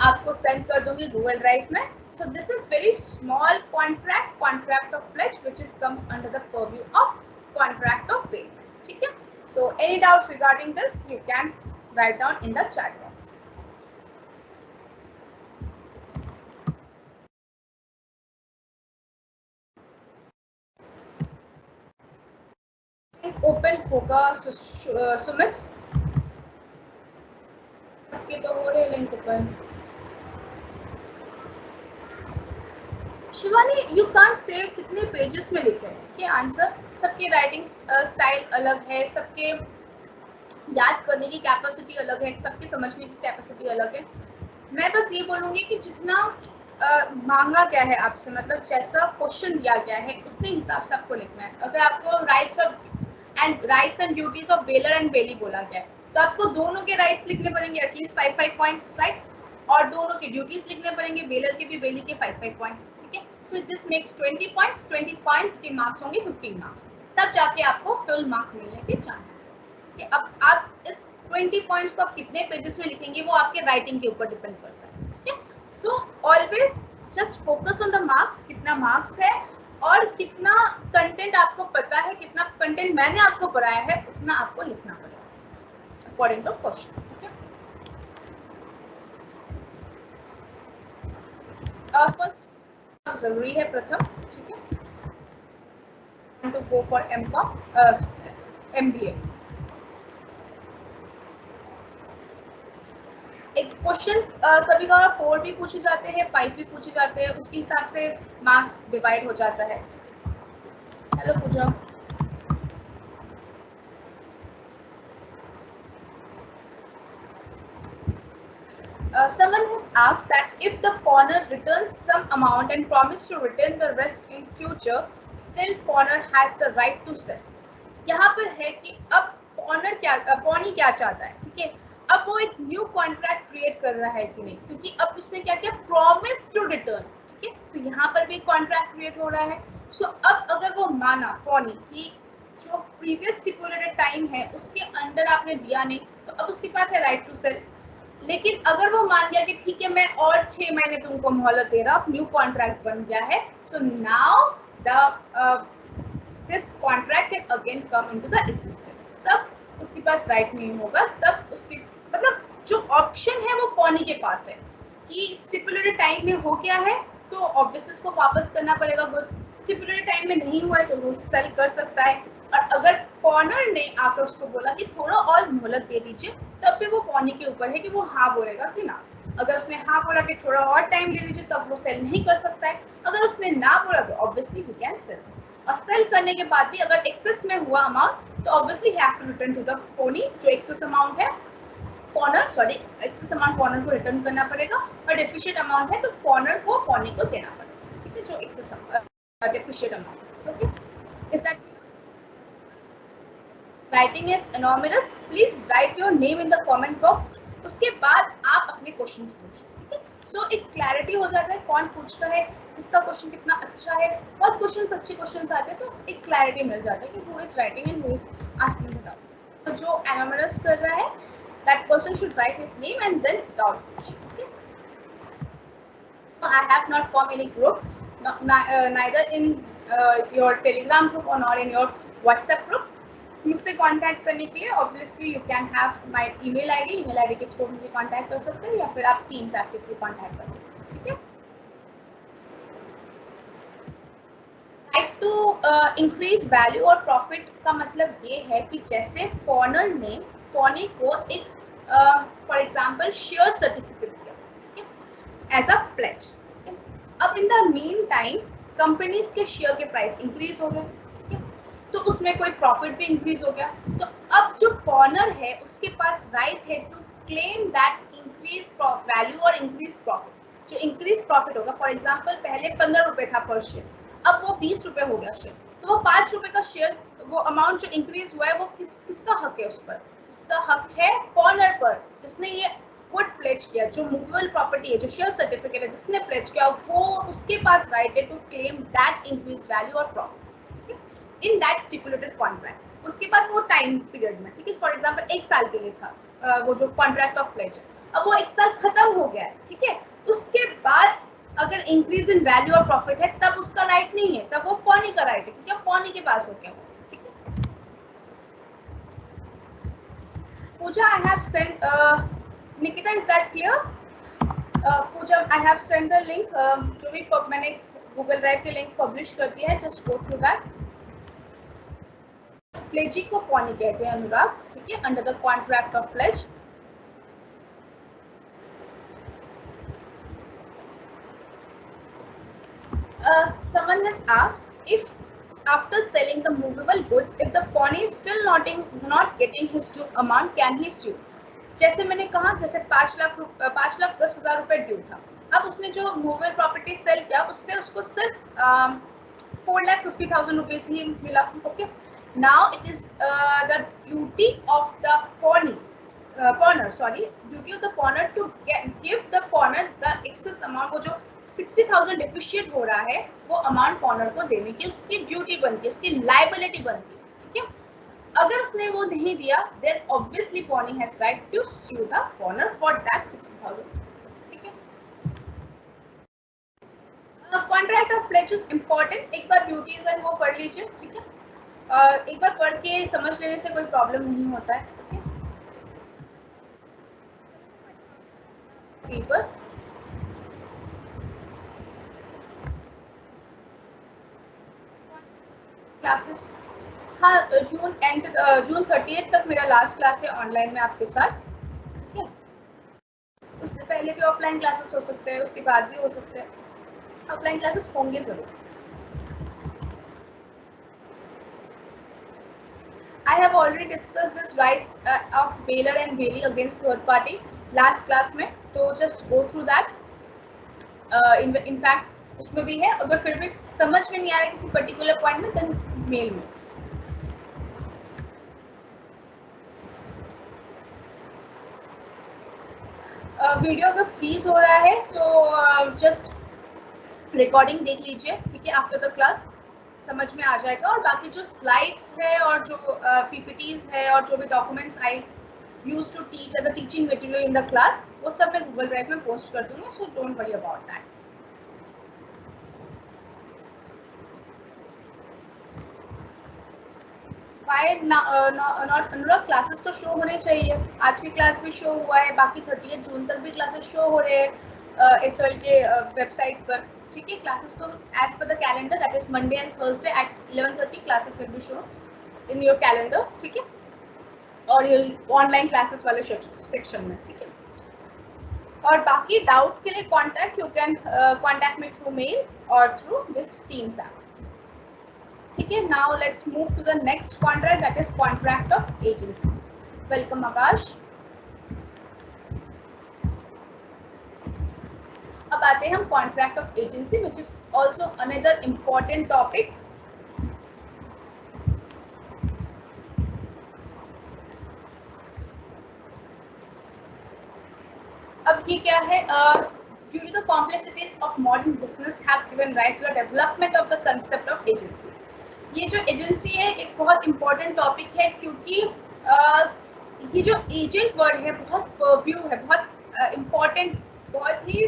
आपको सेंड कर दूंगी गूगल ड्राइव में. So this is very small contract of pledge which is comes under the purview of contract of payment. ठीक है. So any doubts regarding this you can write down in the chat box. Open होगा सुमित के तो हो रहे link open. Shivani, you can't say कितने pages में लिखे हैं. ठीक है. आंसर, सबके राइटिंग स्टाइल अलग है, सबके याद करने की कैपेसिटी अलग है, सबके समझने की कैपेसिटी अलग है. मैं बस ये बोलूँगी कि जितना मांगा गया है आपसे, मतलब जैसा क्वेश्चन दिया गया है उतने हिसाब से आपको लिखना है. अगर आपको rights and duties of bailor and bailee बोला गया है तो आपको दोनों के राइट्स लिखने पड़ेंगे एटलीस्ट 5 पॉइंट्स, राइट, और दोनों के ड्यूटीज लिखने पड़ेंगे, बेलर के भी बेली के 5 पॉइंट्स. ठीक है. So this makes 20 points. 20 points के मार्क्स होंगे 15 मार्क्स, तब जाके आपको फुल मार्क्स मिलने के चांसेस है. अब आप इस 20 पॉइंट्स को आप कितने पेजेस में लिखेंगे वो आपके राइटिंग के ऊपर डिपेंड करता है. ठीक है. So always just focus on the marks, कितना मार्क्स है और कितना कंटेंट आपको पता है, कितना कंटेंट मैंने आपको पढ़ाया है उतना आपको लिखना पड़ेगा अकॉर्डिंग टू क्वेश्चन. ठीक है. फर्स्ट जरूरी है प्रथम, ठीक है, to go for MCom MBA। एक क्वेश्चंस कभी कभार 4 भी पूछे जाते हैं, 5 भी पूछे जाते हैं, उसके हिसाब से मार्क्स डिवाइड हो जाता है। Hello Puja. Someone has asked that if the pawnbroker returns some amount and promises to return the rest in future, still pawnbroker has the right to sell। यहाँ पर है कि अब पॉनी क्या चाहता है, ठीक है, अब वो एक न्यू कॉन्ट्रैक्ट क्रिएट कर रहा है कि नहीं, क्योंकि अब उसने क्या किया, प्रॉमिस टू रिटर्न, ठीक है, तो यहाँ पर भी कॉन्ट्रैक्ट क्रिएट हो रहा है। सो अब अगर वो माना पॉनी कि जो प्रीवियस स्टिपुलेटेड टाइम है उसके अंडर आपने दिया नहीं, तो अब उसके पास है राइट टू सेल। लेकिन अगर वो मान गया कि ठीक है मैं और 6 महीने तुमको मोहलत दे रहा हूँ, न्यू कॉन्ट्रैक्ट बन गया है, so now the this contract can again come into the existence, तब उसके पास राइट नहीं होगा, तब उसके मतलब जो ऑप्शन है वो पॉनी के पास है कि स्टिपुलेटेड टाइम में हो गया है तो ऑब्वियसली उसको वापस करना पड़ेगा गुड्स, स्टिपुलेटेड टाइम में नहीं हुआ है तो वो सेल कर सकता है। और अगर पॉनर ने आकर उसको बोला कि थोड़ा और मोहलत दे दीजिए, तब भी वो पॉनी के ऊपर है कि वो हाँ बोलेगा कि ना। अगर उसने हाँ बोला कि थोड़ा और टाइम दे दीजिए, तब वो सेल नहीं कर सकता है। अगर उसने ना बोला तो ऑब्वियसली ही कैन सेल, और सेल करने के बाद भी अगर एक्सेस में हुआ अमाउंट तो obviously have to return to the pawnee, जो एक्सेस अमाउंट है पॉनर एक्सेस अमाउंट पॉनर को रिटर्न करना पड़ेगा, और डेफिशिएट अमाउंट है तो पॉनर को पॉनी को देना पड़ेगा, ठीक है, जो excess deficient amount. Okay, is that writing is anonymous, please write your name in the comment box. उसके बाद आप अपने क्वेश्चंस पूछिए, ठीक है। सो एक क्लैरिटी हो जाता है कौन पूछता है, इसका क्वेश्चन कितना अच्छा है, बहुत क्वेश्चंस अच्छे क्वेश्चंस आते हैं तो एक क्लैरिटी मिल जाता है कि who is writing and who is asking the doubt. तो जो एनोनिमस कर रहा है that person should write his name and then doubt question, okay? So I have not formed any group, neither in your Telegram group or not in your WhatsApp group। मुझसे contact करने के लिए obviously you can have my email ID के through मुझे contact कर सकते हैं, या फिर आप टीम्स ऐप के थ्रू कांटेक्ट कर सकते हैं, ठीक है। राइट टू इंक्रीज वैल्यू और प्रॉफिट का मतलब ये है कि जैसे पॉनर ने पॉनी को एक फॉर एग्जाम्पल शेयर सर्टिफिकेट दिया, ठीक है, एज अ प्लेज, ठीक है। अब in the mean time companies के शेयर के प्राइस इंक्रीज हो गए, ठीक है, तो उसमें कोई प्रॉफिट भी इंक्रीज हो गया। तो अब जो पॉनर है उसके पास राइट है to claim that increase value और इंक्रीज प्रॉफिट। जो इंक्रीज प्रॉफिट होगा, फॉर एग्जाम्पल पहले 15 रुपए था पर शेयर, अब वो 20 रुपए हो गया शेयर, तो वो 5 रुपए का शेयर, वो अमाउंट जो इंक्रीज हुआ है वो किसका हक है उस पर? उसका हक है पॉनर पर, जिसने ये गुड प्लेज किया, जो मूवेबल प्रॉपर्टी है, जो शेयर सर्टिफिकेट है जिसने प्लेज किया, वो उसके पास राइट है to claim that increase value और profit in that stipulated contract. उसके बाद वो टाइम पीरियड में, ठीक है, फॉर एग्जाम्पल 1 साल के लिए था वो जो कॉन्ट्रैक्ट ऑफ प्लेज है, अब वो 1 साल खत्म हो गया है, ठीक है, उसके बाद अगर इंक्रीज इन वैल्यू और प्रॉफिट है तब उसका राइट नहीं है, तब वो पॉनी का राइट है, क्योंकि पॉनी के पास हो गया। Pooja, I have sent. Nikita, is that clear? Pooja, I have sent the link. जो भी मैंने Google Drive के लिंक पब्लिश कर दिया है, just go through that. प्लेजी को पॉनी कहते हैं अनुराग, ठीक है, under the contract of pledge. Someone has asked if after selling the movable goods, if the pawnee is still not getting his due amount, can he sue? जैसे मैंने कहा, जैसे 5,10,000 रुपए ड्यू था, अब उसने जो मूवेबल प्रॉपर्टी सेल किया उससे उसको सिर्फ 4,50,000 रुपीज ही मिला। Okay, now it is the duty of the duty of the pawnor to give the pawnor the excess amount, वो जो 60,000 डेफिशिएट हो रहा है वो अमाउंट पॉनर को देने की उसकी ड्यूटी बनती है, उसकी लायबिलिटी बनती है, ठीक है। अगर उसने वो नहीं दिया, then obviously pawnee has right to sue the pawnor for that 60,000, ठीक है। Contract of pledge is important, एक बार ड्यूटीज एंड वो पढ़ लीजिए, ठीक है, एक बार पढ़ के समझ लेने से कोई प्रॉब्लम नहीं होता है, ठीक है। क्लासेस, हाँ जून 30 तक मेरा लास्ट क्लास है ऑनलाइन में आपके साथ, ठीक है। उससे पहले भी ऑफलाइन क्लासेस हो सकते हैं, उसके बाद भी हो सकते हैं, ऑफलाइन क्लासेस होंगे जरूर। I have already discussed this rights of Baylor and Bailey against third party last class में, तो just go through that. In fact उसमें भी है, अगर फिर भी समझ में नहीं आ रहा किसी पर्टिकुलर पॉइंट में then मेल में। वीडियो अगर फ्रीज हो रहा है तो जस्ट रिकॉर्डिंग देख लीजिए, ठीक है, आफ्टर द क्लास समझ में आ जाएगा। और बाकी जो स्लाइड्स है और जो पीपीटीज है और जो भी documents I use to teach as a teaching material in the class, वो सब मैं गूगल ड्राइव में पोस्ट कर दूंगी, so don't worry about that. Anurag classes तो शो होने चाहिए, आज की क्लास भी शो हुआ है, बाकी 30 जून तक भी क्लासेस शो हो रहे हैं एसओएल के वेबसाइट पर, ठीक है। क्लासेस तो as per the calendar that is Monday and Thursday at 11:30 classes will be show in your calendar, ठीक है, और ये ऑनलाइन क्लासेस वाले सेक्शन में, ठीक है। और बाकी डाउट्स के लिए contact, you can contact me through mail और थ्रू दिस टीम्स ऐप, ठीक है। Now let's move to the next contract that is contract of agency. Welcome Akash. अब आते हैं हम contract of agency which is also another important topic. अब ये क्या है, due to the complexities of modern business have given rise to the development of the concept of agency। ये जो एजेंसी है एक बहुत इम्पोर्टेंट टॉपिक है, क्योंकि ये जो एजेंट वर्ड है बहुत परव्यू है, बहुत इम्पोर्टेंट, बहुत ही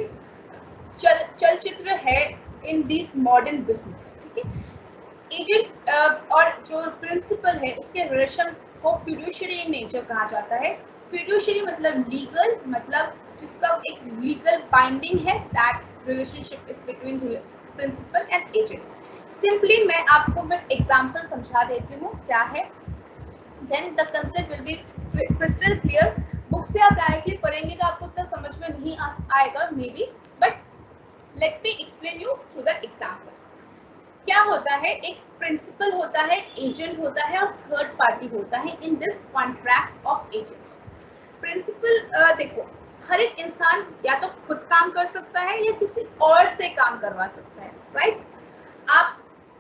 चलचित्र है इन दिस मॉडर्न बिजनेस, ठीक है। एजेंट और जो प्रिंसिपल है उसके रिलेशन को फिड्यूशियरी इन नेचर कहा जाता है। फिड्यूशियरी मतलब लीगल, मतलब जिसका एक लीगल बाइंडिंग है, that relationship is between principal and agent. Simply मैं आपको मैं एग्जांपल समझा देती हूँ क्या है, then the concept will be crystal clear. Book से आप डायरेक्टली पढ़ेंगे तो आपको उतना समझ में नहीं आएगा may be, but let me explain you through the example. क्या होता है, एक प्रिंसिपल होता है, एजेंट होता है और थर्ड पार्टी होता है in this contract of agents. Principal देखो, हर एक इंसान या तो खुद काम कर सकता है या किसी और से काम करवा सकता है, राइट। आप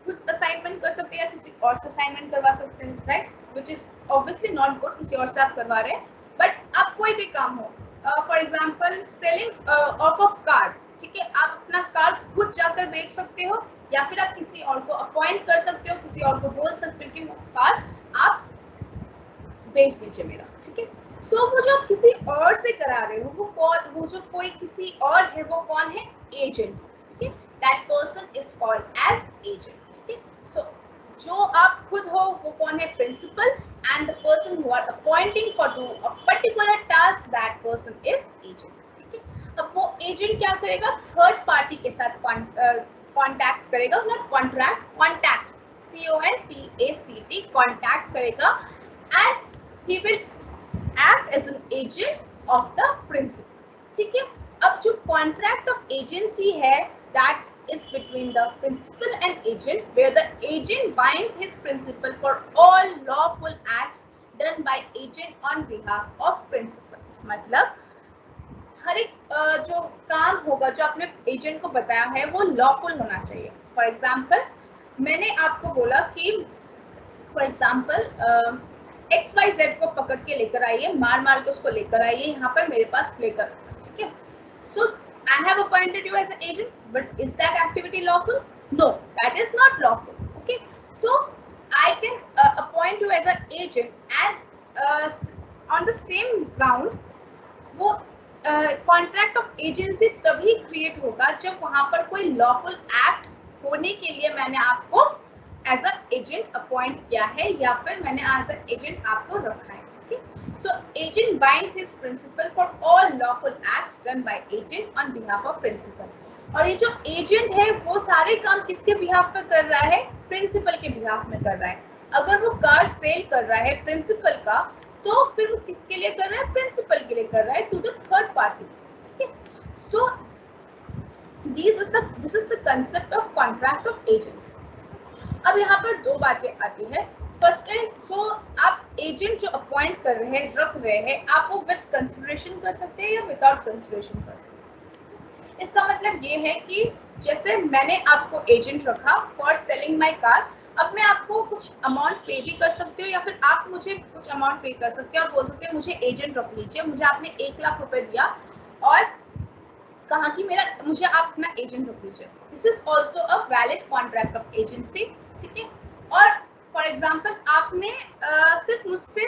खुद असाइनमेंट कर सकते हैं या किसी और से असाइनमेंट करवा सकते हैं, right, which is obviously not good, किसी और से आप करवा रहे हैं। बट आप कोई भी काम हो, for example selling of a car, ठीक है, आप अपना कार खुद जाकर बेच सकते हो या फिर आप किसी और को अपॉइंट कर सकते हो, किसी और को बोल सकते हो कि वो कार आप बेच दीजिए मेरा, ठीक है। सो वो जो किसी और से करा रहे हो, वो कौन, वो जो कोई किसी और है वो कौन है, एजेंट, ठीक है। That person is called as agent, ठीक है। सो जो आप खुद हो वो कौन है, principal, and the person who are appointing for do a particular task, that person is agent, ठीक है। अब वो एजेंट क्या करेगा, थर्ड पार्टी के साथ कॉन्टैक्ट करेगा, not contract, contact, CONTACT, contact करेगा, and he will act as an agent of the principal, ठीक है। अब जो contract of agency है, that is between the principal and agent, where the agent binds his principal for all lawful acts done by agent on behalf of principal। मतलब हर एक जो काम होगा जो आपने एजेंट को बताया है वो लॉफुल होना चाहिए। फॉर एग्जाम्पल मैंने आपको बोला कि फॉर एग्जाम्पल XYZ को पकड़ के लेकर आइए, मार मार के उसको लेकर आइए यहाँ पर मेरे पास लेकर, ठीक है। So I have appointed you as an agent, but is that activity lawful? No, that is not lawful, okay. So I can appoint you as an agent and on the same ground वो contract of agency तभी create होगा जब वहां पर कोई lawful act होने के लिए मैंने आपको एज अ एजेंट अपॉइंट किया है या फिर मैंने एज अ एजेंट आपको रखा है, ठीक है। So agent binds his principal for all lawful acts done by agent on behalf of principal. और ये जो एजेंट है वो सारे काम किसके बिहाफ पे कर रहा है, प्रिंसिपल के बिहाफ में कर रहा है। अगर वो कार सेल कर रहा है प्रिंसिपल का, तो फिर वो किसके लिए कर रहा है? प्रिंसिपल के लिए कर रहा है, टू द थर्ड पार्टी। ठीक है, so this is the concept of contract of agency. अब यहाँ पर दो बातें आती है। फर्स्ट है, जो आप एजेंट जो अपॉइंट कर रहे हैं, रख रहे हैं, आप वो विद कंसिडरेशन कर सकते हैं या विदाउट कंसिडरेशन कर सकते हैं। इसका मतलब ये है कि जैसे मैंने आपको एजेंट रखा फॉर सेलिंग माय कार, अब मैं आपको कुछ अमाउंट पे भी कर सकती हूँ या फिर आप मुझे कुछ अमाउंट पे कर सकते हैं और बोल सकते हैं मुझे एजेंट रख लीजिए। मुझे आपने 1 लाख रुपए दिया और कहा कि मुझे आप अपना एजेंट रख लीजिए। This is also a valid contract of agency. ठीक है, और फॉर एग्जाम्पल आपने सिर्फ मुझसे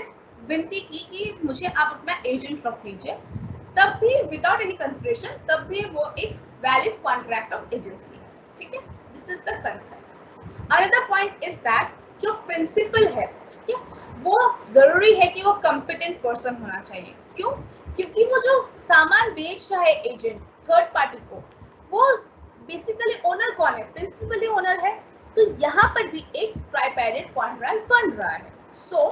विनती की कि मुझे आप अपना एजेंट रख लीजिए, तब भी विदाउट एनी कंसिडरेशन, तब भी वो एक वैलिड कॉन्ट्रैक्ट ऑफ एजेंसी है। ठीक है, this is the concept. Another point is that जो प्रिंसिपल है, ठीक है, वो जरूरी है कि वो कॉम्पिटेंट पर्सन होना चाहिए। क्यों? क्योंकि वो जो सामान बेच रहा है एजेंट थर्ड पार्टी को, वो बेसिकली ओनर कौन है? प्रिंसिपल ही ओनर है। तो यहाँ पर भी एक ट्राइपैरेट कॉन्ट्रैक्ट बन रहा है। So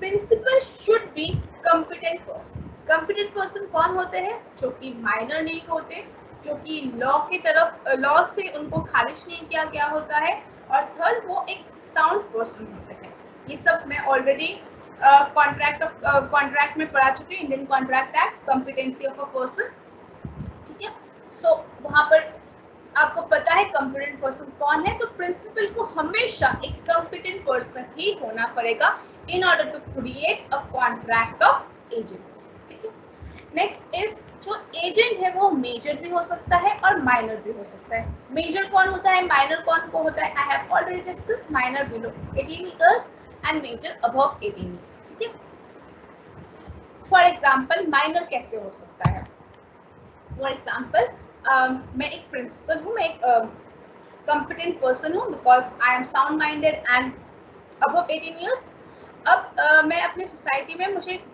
principal should be competent person. Competent person कौन होते हैं? जो कि माइनर नहीं होते, जो कि लॉ की तरफ, लॉ से उनको खारिज नहीं किया गया होता है, और थर्ड वो एक साउंड पर्सन होते हैं। ये सब मैं ऑलरेडी कॉन्ट्रैक्ट में पढ़ा चुकी हूँ, Indian contract act, competency of a person. ठीक है, सो वहां पर आपको पता है कॉम्पिटेंट पर्सन कौन है। तो प्रिंसिपल को हमेशा एक कॉम्पिटेंट पर्सन ही होना पड़ेगा in order to create a contract of agency. ठीक है, नेक्स्ट इज जो एजेंट है वो मेजर भी हो सकता है और माइनर भी हो सकता है। मेजर कौन होता है, माइनर कौन को होता है? I have already discuss minor below 18 years and major above 18 years. ठीक है, फॉर एग्जाम्पल माइनर कैसे हो सकता है? फॉर एग्जाम्पल मैं एक प्रिंसिपल हूँ, मैं एक कॉम्पिटेंट पर्सन हूँ because I am sound minded and above 18 years. अब मैं अपने सोसाइटी में, मुझे एक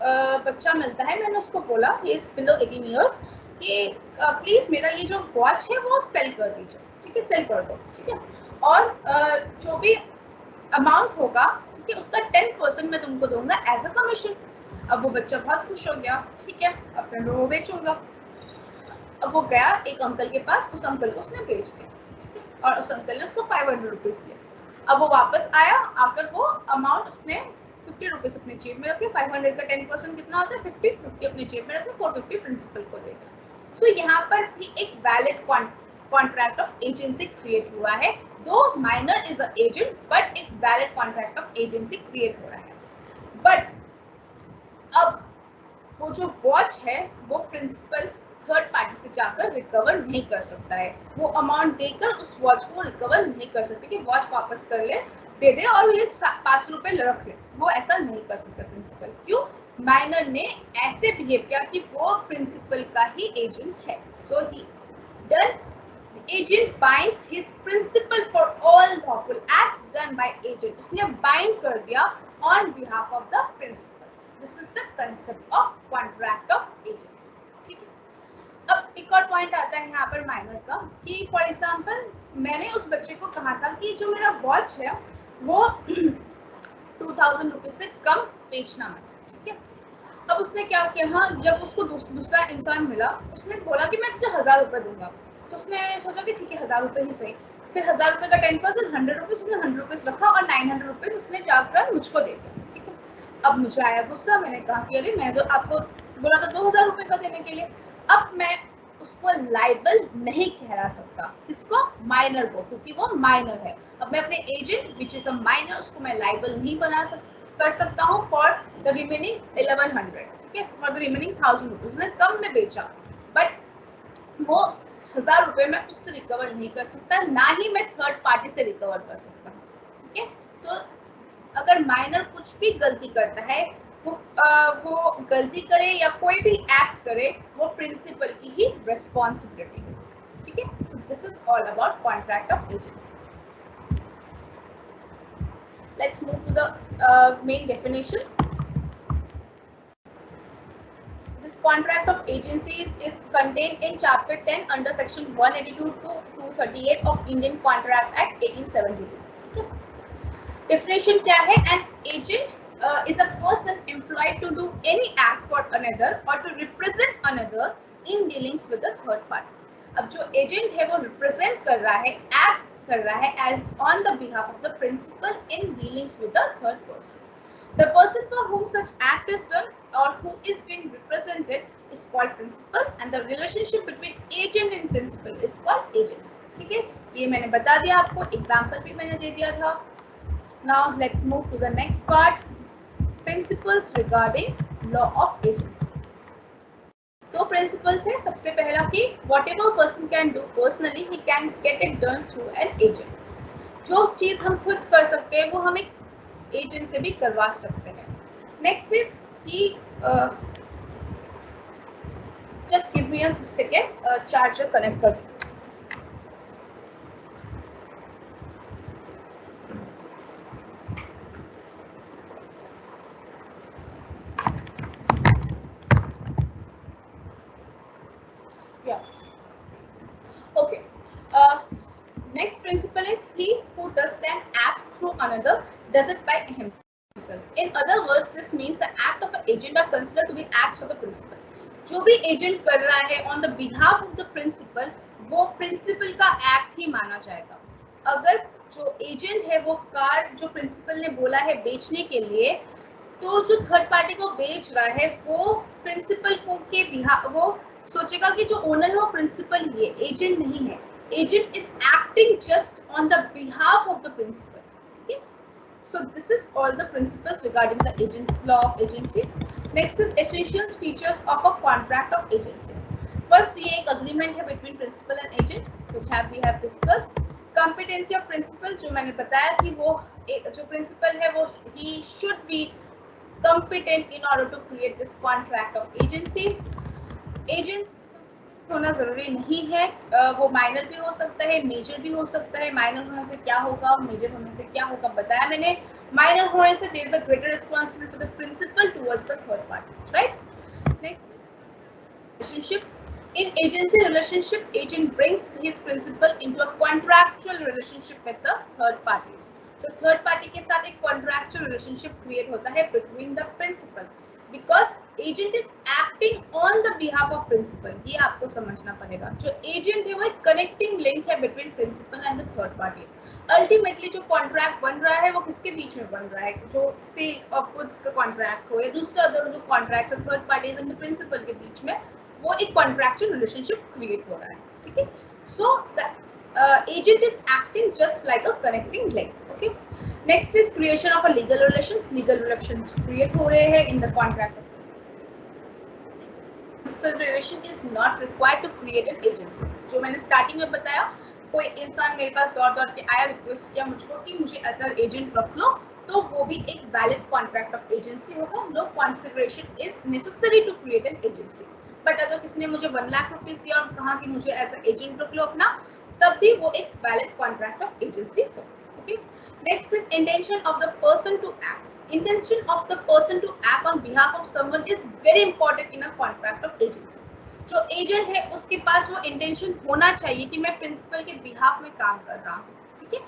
बच्चा मिलता है, मैंने उसको बोला ही इज बिलो 18 ईयर्स कि प्लीज मेरा ये जो वॉच है वो सेल कर दीजिए। ठीक है, सेल कर दो। ठीक है, और जो भी अमाउंट होगा, ठीक है, उसका 10% मैं तुमको दूंगा एज अ कमीशन। अब वो बच्चा बहुत खुश हो गया। ठीक है, अब मैं वो बेचूंगा। अब वो गया एक अंकल के पास, उस अंकल को उसने बेच दिया और उस अंकल ने उसको 500 रुपीज दिए। अब वो वापस आया, आकर वो अमाउंट उसने 50 रुपीज अपने जेब में रखे। 500 का 10% कितना होता है? 50 अपने जेब में रखे, 450 प्रिंसिपल को दे दिया। सो यहाँ पर भी एक valid contract of agency create हुआ है। दो minor is a agent, but एक valid contract of agency create हो रहा है। बट अब वो जो वॉच है वो प्रिंसिपल थर्ड पार्टी से जाकर रिकवर नहीं कर सकता है। वो अमाउंट देकर उस वॉच को रिकवर नहीं कर सकते कि वॉच वापस कर ले, दे दे और ये 5 रुपए रख ले। वो ऐसा नहीं कर सकता प्रिंसिपल। क्यों? माइनर ने ऐसे बिहेव किया कि वो प्रिंसिपल का ही एजेंट है। So he done agent binds his principal for all lawful acts done by agent. उसने बाइंड कर दिया on behalf of the principal. This is the concept of contract of agency. ठीक है, अब एक और पॉइंट आता है यहाँ पर माइनर का कि फॉर एग्जांपल मैंने उस बच्चे को कहा था कि जो मेरा वॉच है वो 2000 रुपीज से कम बेचना मत। ठीक है, अब उसने क्या किया, हाँ, जब उसको दूसरा इंसान मिला, उसने बोला कि मैं तुझे 1000 रुपए दूंगा। तो उसने सोचा कि ठीक है 1000 रुपए ही सही। फिर 1000 रुपए का 10% 100 रुपीज, उसने 100 रुपीज रखा और 900 रुपीज उसने जाकर मुझको दे दिया। ठीक है, अब मुझे आया गुस्सा। मैंने कहा कि अरे मैं तो आपको बोला था 2000 रुपए का देने के लिए। अब मैं उसको लाइबल नहीं ठहरा सकता, इसको माइनर को, क्योंकि वो माइनर है। अब मैं अपने agent which is a minor, उसको मैं लाइबल नहीं कर सकता हूँ फॉर द रिमेनिंग 1100। ठीक है, फॉर द रिमेनिंग 1000 रुपीज। उसने कम में बेचा, बट वो 1000 रुपए मैं उससे रिकवर नहीं कर सकता, ना ही मैं थर्ड पार्टी से रिकवर कर सकता हूँ। ठीक है, तो अगर माइनर कुछ भी गलती करता है, वो गलती करे या कोई भी एक्ट करे, वो प्रिंसिपल की ही रेस्पॉन्सिबिलिटी है। ठीक है, so this is all about contract of agency. Let's move to the main definition. This contract of agencies is contained in Chapter 10 under Section 182 to 238 of Indian Contract Act 1872. Definition क्या है? An agent is a person employed to do any act for another or to represent another in dealings with a third party. अब जो agent है वो represent कर रहा है, act कर रहा है as on the behalf of the principal in dealings with the third person. The person for whom such act is done or who is being represented is called principal, and the relationship between agent and principal is called agency. ठीक है, ये मैंने बता दिया आपको, example भी मैंने दे दिया था. Now let's move to the next part, principles regarding law of agency. दो principles है. सबसे पहला कि whatever person can do personally, he can get it done through an agent. जो चीज हम खुद कर सकते हैं वो हम एक एजेंट से भी करवा सकते हैं. नेक्स्ट इज कि just give me a second, charger connect कर दूं. Okay. Next principle is he who does an act through another does it by himself. In other words, this means the act of an agent are considered to be acts of the principal. जो भी agent कर रहा है on the behalf of the principal, वो principal का act ही माना जाएगा. अगर जो एजेंट है वो कार जो प्रिंसिपल ने बोला है बेचने के लिए, तो जो थर्ड पार्टी को बेच रहा है वो प्रिंसिपल को के बिहाफ, वो सोचेगा कि जो ओनर है वो प्रिंसिपल ही है, एजेंट नहीं है. Agent is acting just on the behalf of the principal. Okay? So this is all the principles regarding the agent's law of agency. Next is essential features of a contract of agency. First, ये एक agreement है between principal and agent, which we have discussed. Competency of principal, जो मैंने बताया कि वो जो principal है वो he should be competent in order to create this contract of agency. Agent होना जरूरी नहीं है, वो माइनर भी हो सकता है, मेजर भी हो सकता है. माइनर होने से क्या होगा, मेजर होने से क्या होगा बताया मैंने. माइनर होने से there is a greater responsibility to the principal towards the third party, right. Next, relationship. In agency relationship, agent brings his principal into a contractual relationship with the third parties. तो third party के साथ एक contractual relationship create होता है between the principal, because agent is acting on the behalf of principal. ये आपको समझना पड़ेगा. जो एजेंट है वो एक कनेक्टिंग लिंक है between principal and the third party. Ultimately जो कॉन्ट्रैक्ट बन रहा है वो किसके बीच में बन रहा है, जो सेल ऑफ गुड्स का कॉन्ट्रैक्ट हो या दूसरा अदर जो कॉन्ट्रैक्ट्स है third parties and the principal के बीच में, वो एक कॉन्ट्रैक्चुअल रिलेशनशिप क्रिएट हो रहा है. ठीक है, so the agent is acting just like a connecting link. Okay, next is creation of a legal relations. Legal relations create हो रहे हैं in the contract. Relation is not required to create an agency. जो मैंने starting में बताया, कोई इंसान मेरे पास दौड़ के आया, रिक्वेस्ट किया मुझको कि मुझे एज अ एजेंट रख लो, तो वो भी एक वैलिड कॉन्ट्रैक्ट ऑफ एजेंसी होगा. No consideration is necessary to create an agency. But अगर किसी ने मुझे 1 लाख रुपीज दिया और कहा कि मुझे एज अ एजेंट रख लो अपना, तब भी वो एक वैलिड कॉन्ट्रैक्ट ऑफ एजेंसी होगा. Okay, next is intention of the person to act. Intention of the person to act on behalf of someone is very important in a contract of agency. जो agent है उसके पास वो intention होना चाहिए कि मैं प्रिंसिपल के बिहाफ में काम कर रहा हूँ. ठीक है,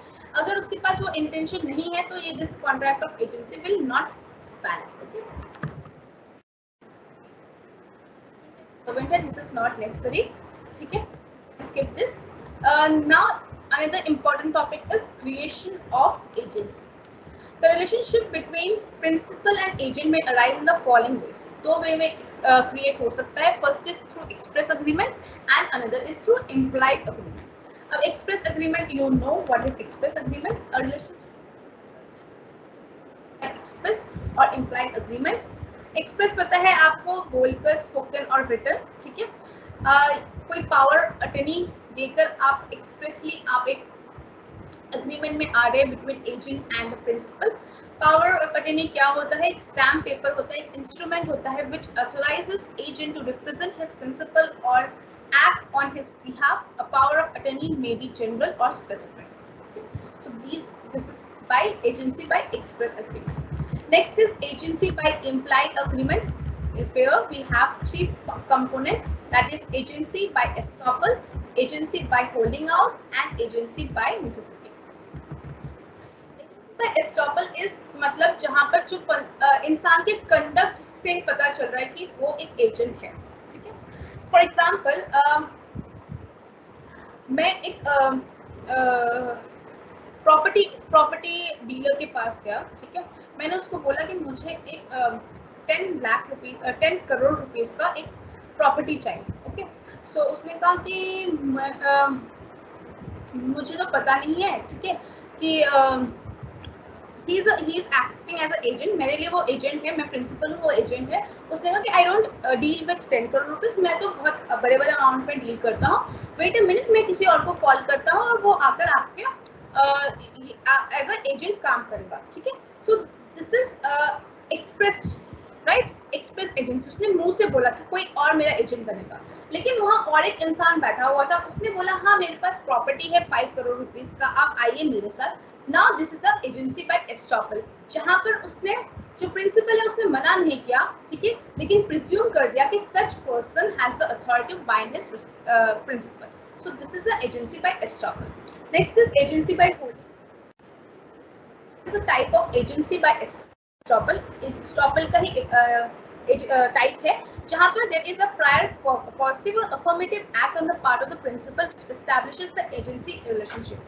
अगर उसके पास वो इंटेंशन नहीं है तो ये this contract of agency will not valid. Okay, this is not necessary. ठीक है, skip this. Now another important topic is creation of agency. The relationship between principal and agent may arise in the following ways. दो वे में create हो सकता है. First is through express agreement and another is through implied agreement. अब express agreement, you know what is express agreement? A relationship express और implied agreement. Express पता है आपको, बोलकर, spoken और written. ठीक है, कोई power attorney देकर आप expressly आप एक अग्रीमेंट में आ रहे हैं between agent and the principal. Power of attorney क्या होता है? एक स्टैम्प पेपर होता है, एक इंस्ट्रूमेंट होता है which authorises agent to represent his principal और act on his behalf. A power of attorney may be general और specific. So this is by agency by express agreement. Next is agency by implied agreement. Here we have 3 components, that is agency by estoppel, agency by holding out and agency by necessity. Estoppel is मतलब जहां पर जो इंसान के conduct से पता चल रहा है कि वो एक एजेंट है, ठीक है। फॉर एग्जाम्पल मैं एक प्रॉपर्टी डीलर के पास गया, ठीक है। मैंने उसको बोला कि मुझे एक 10 करोड़ रुपीस का एक प्रॉपर्टी चाहिए, ओके। सो उसने कहा कि मुझे तो पता नहीं है, ठीक है, कि he is acting as an agent, मेरे लिए वो एजेंट है, मैं प्रिंसिपल हूँ, वो एजेंट है। उसने कहा कि I don't deal with 10 crore rupees, मैं तो बहुत बड़े बड़े अमाउंट में डील करता हूँ। वेट अ मिनट, मैं किसी और को कॉल करता हूँ और वो आकर आपके एज अ एजेंट काम करेगा, ठीक है। So this is express, right, express agency. उसने मुंह से बोला कि कोई और मेरा एजेंट बनेगा, लेकिन वहाँ और एक इंसान बैठा हुआ था, उसने बोला हाँ मेरे पास प्रॉपर्टी है 5 करोड़ रुपीस का, आप आइए मेरे साथ। Now this is a agency by estoppel, जहां पर उसने जो प्रिंसिपल है उसने मना नहीं किया, ठीक है, लेकिन प्रिज्यूम कर दिया कि such person has the authority to bind his principal. So this is a agency by estoppel. Next is agency by holding. Is a type of agency by estoppel. Estoppel का ही टाइप है जहां पर there is a prior positive और affirmative act on the part of the principal establishes the agency relationship,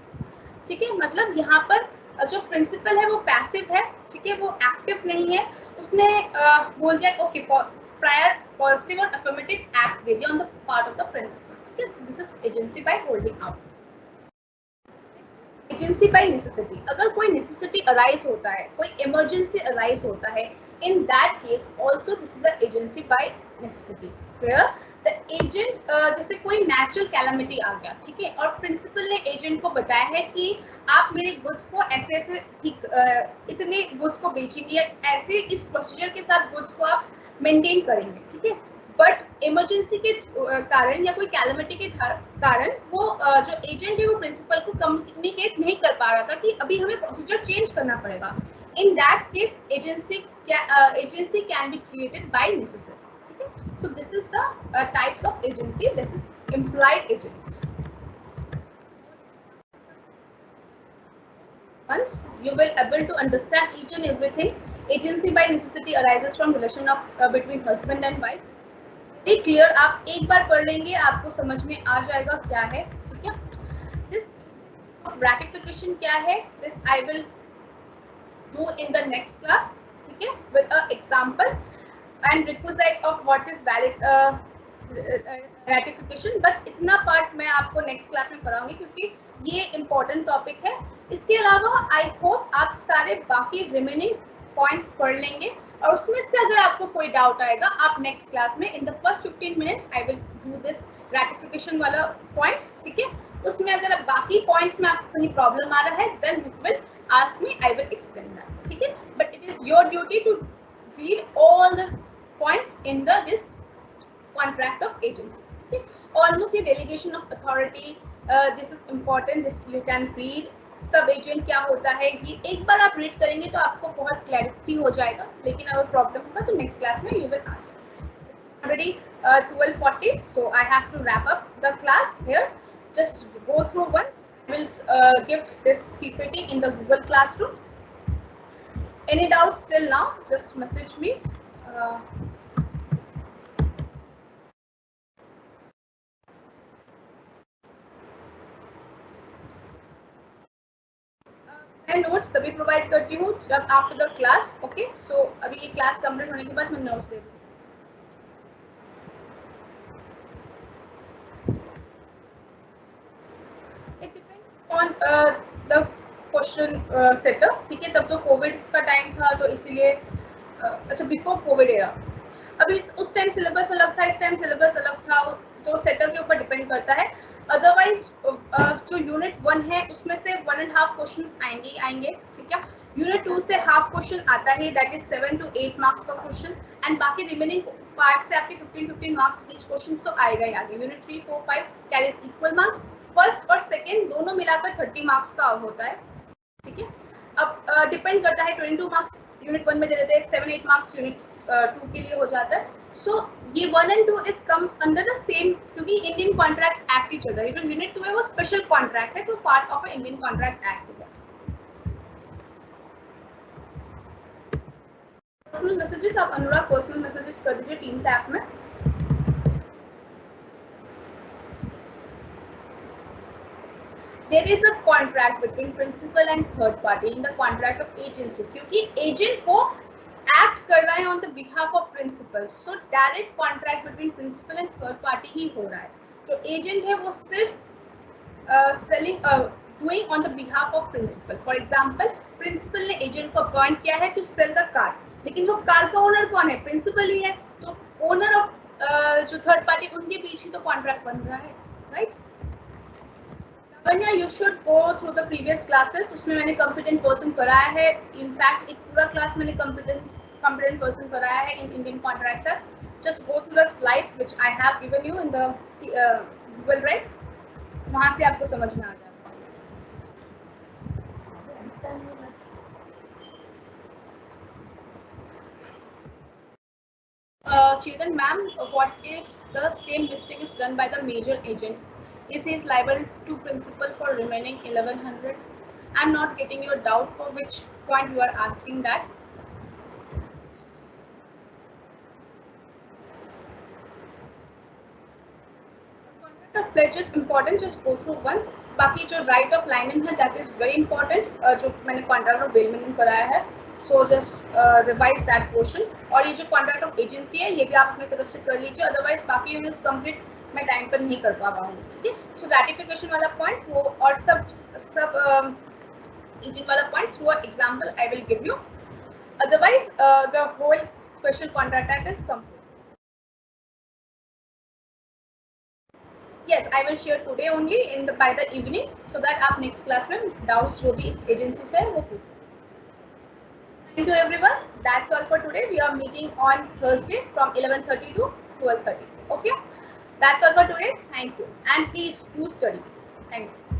ठीक है। मतलब यहाँ पर जो प्रिंसिपल है वो पैसिव है, ठीक है, वो एक्टिव नहीं है। उसने बोल दिया ओके, प्रायर पॉजिटिव और अफर्मेटिव एक्ट दे दिया on the part of the principal, ठीक है। This is agency by holding out. Agency by necessity, अगर कोई नेसेसिटी अराइज होता है, कोई इमरजेंसी अराइज होता है, in that case also this is a agency by necessity, where the agent, जैसे कोई नेचुरल कैलामिटी आ गया, ठीक है, और प्रिंसिपल ने एजेंट को बताया है कि आप मेरे गुड्स को ऐसे ऐसे ठीक इतने गुड्स को बेचेंगे, ऐसे इस प्रोसीजर के साथ गुड्स को आप मेंटेन करेंगे, ठीक है। बट इमरजेंसी के कारण या कोई कैलामिटी के कारण वो जो एजेंट है वो प्रिंसिपल को कम्युनिकेट नहीं कर पा रहा था कि अभी हमें प्रोसीजर चेंज करना पड़ेगा। इन that case agency can be created by necessity, ठीक है। So this is the types of agency, this is employed agency. Once you will able to understand each and everything, agency by necessity arises from relation of between husband and wife. Very clear, आप एक बार पढ़ लेंगे आपको समझ में आ जाएगा क्या है, ठीक है। दिस रैटिफिकेशन क्या है, this I will do in the next class, ठीक है, with a example and requisite of what is valid ratification. बस इतना पार्ट मैं आपको नेक्स्ट क्लास में कराऊंगी क्योंकि ये इम्पोर्टेंट टॉपिक है। इसके अलावा आई होप आप सारे बाकी रिमेनिंग पॉइंट्स पढ़ लेंगे और उसमें से अगर आपको कोई डाउट आएगा आप नेक्स्ट क्लास में in the first 15 minutes I will do this ratification वाला पॉइंट, ठीक है। उसमें अगर आप बाकी पॉइंट्स में आपको कहीं प्रॉब्लम आ रहा है then you will ask me, I will explain that, ठीक है। But it is your duty to read all the points in the this contract of agency, okay? Almost a delegation of authority, this is important, this you can read। सब agent क्या होता है ये एक बार आप read करेंगे तो आपको बहुत क्लैरिटी हो जाएगा, लेकिन अगर प्रॉब्लम होगा तो नेक्स्ट क्लास में you will ask. Already 12:40, so I have to wrap up the class here. Just go through once. I will give this PPT in the Google Classroom. Any doubts till now, just message me. मैं notes तभी provide करती हूँ जब after the class, okay. सो अभी ये class complete होने के बाद मैं नोट्स दे दूँगी। It depends on the question setter, ठीक है। तब तो कोविड का टाइम था तो इसीलिए अच्छा बिफोर कोविड एरा, अभी उस टाइम सिलेबस अलग था, इस टाइम सिलेबस अलग था, तो सेटर के ऊपर डिपेंड करता है। अदरवाइज जो यूनिट 1 है उसमें से 1.5 क्वेश्चंस आएंगे, ठीक है। यूनिट 2 से हाफ क्वेश्चन आता है, दैट इज 7 to 8 मार्क्स का क्वेश्चन, एंड बाकी रिमेनिंग पार्ट से आपके 15 मार्क्स ईच क्वेश्चन तो आएगा ही आगे। Unit 3, 4, 5 carries equal marks, first और सेकेंड दोनों मिलाकर 30 मार्क्स का होता है, ठीक है। अब डिपेंड करता है, 22 मार्क्स यूनिट 1 में दे देते हैं, 7-8 मार्क्स यूनिट 2 के लिए हो जाता है। सो ये 1 and 2 is comes under the same, क्योंकि इंडियन कॉन्ट्रैक्ट्स एक्ट ही चल रहा है। जो यूनिट 2 है वो स्पेशल कॉन्ट्रैक्ट है, तो part of Indian contract act है। पर्सनल मैसेजेस आप अनुराग पर्सनल मैसेजेस कर दीजिए टीम्स ऐप में. There is a contract between principal and third party in the contract of agency. क्योंकि एजेंट को एक्ट कर रहा है on the behalf of principal, so direct contract between principal and third party ही हो रहा है. जो एजेंट है वो सिर्फ selling doing on the behalf of principal. For example principal ने एजेंट को अपॉइंट किया है टू सेल द कार, लेकिन वो कार का ओनर कौन है? प्रिंसिपल ही है. तो ओनर ऑफ जो थर्ड पार्टी उनके बीच ही तो कॉन्ट्रैक्ट बन रहा है, right? You should go through the previous classes. उसमें मैंने competent person पढ़ाया है. In fact, एक पूरा class मैंने competent person पढ़ाया है in Indian contracts. Just go through the slides which I have given you in the Google Drive. वहाँ से आपको समझ में आ जाएगा. Chetan ma'am, what if the same mistake is done by the major agent? Is he liable to principal for remaining 1100? I'm not getting your doubt for which point you are asking that. Contract of pledge is important, just go through once. बाकी जो right of linen है that is very important, जो मैंने contract of bailment कराया है, so just revise that portion. और ये जो contract of agency है ये भी आप अपनी तरफ से कर लीजिए, otherwise बाकी units complete मैं टाइम पर नहीं कर पा रहा हूँ, ठीक है? सो रैटिफिकेशन वाला पॉइंट वो और सब एजेंट वाला point through example I will give you, otherwise the whole special contract act is complete. Yes, I will share today only by the evening, so that आप next class में doubts जो भी इस agency से है वो पूछ. Thank you everyone. That's all for today. We are meeting on Thursday from 11:30 to 12:30. Okay. That's all for today. Thank you. And please do study. Thank you.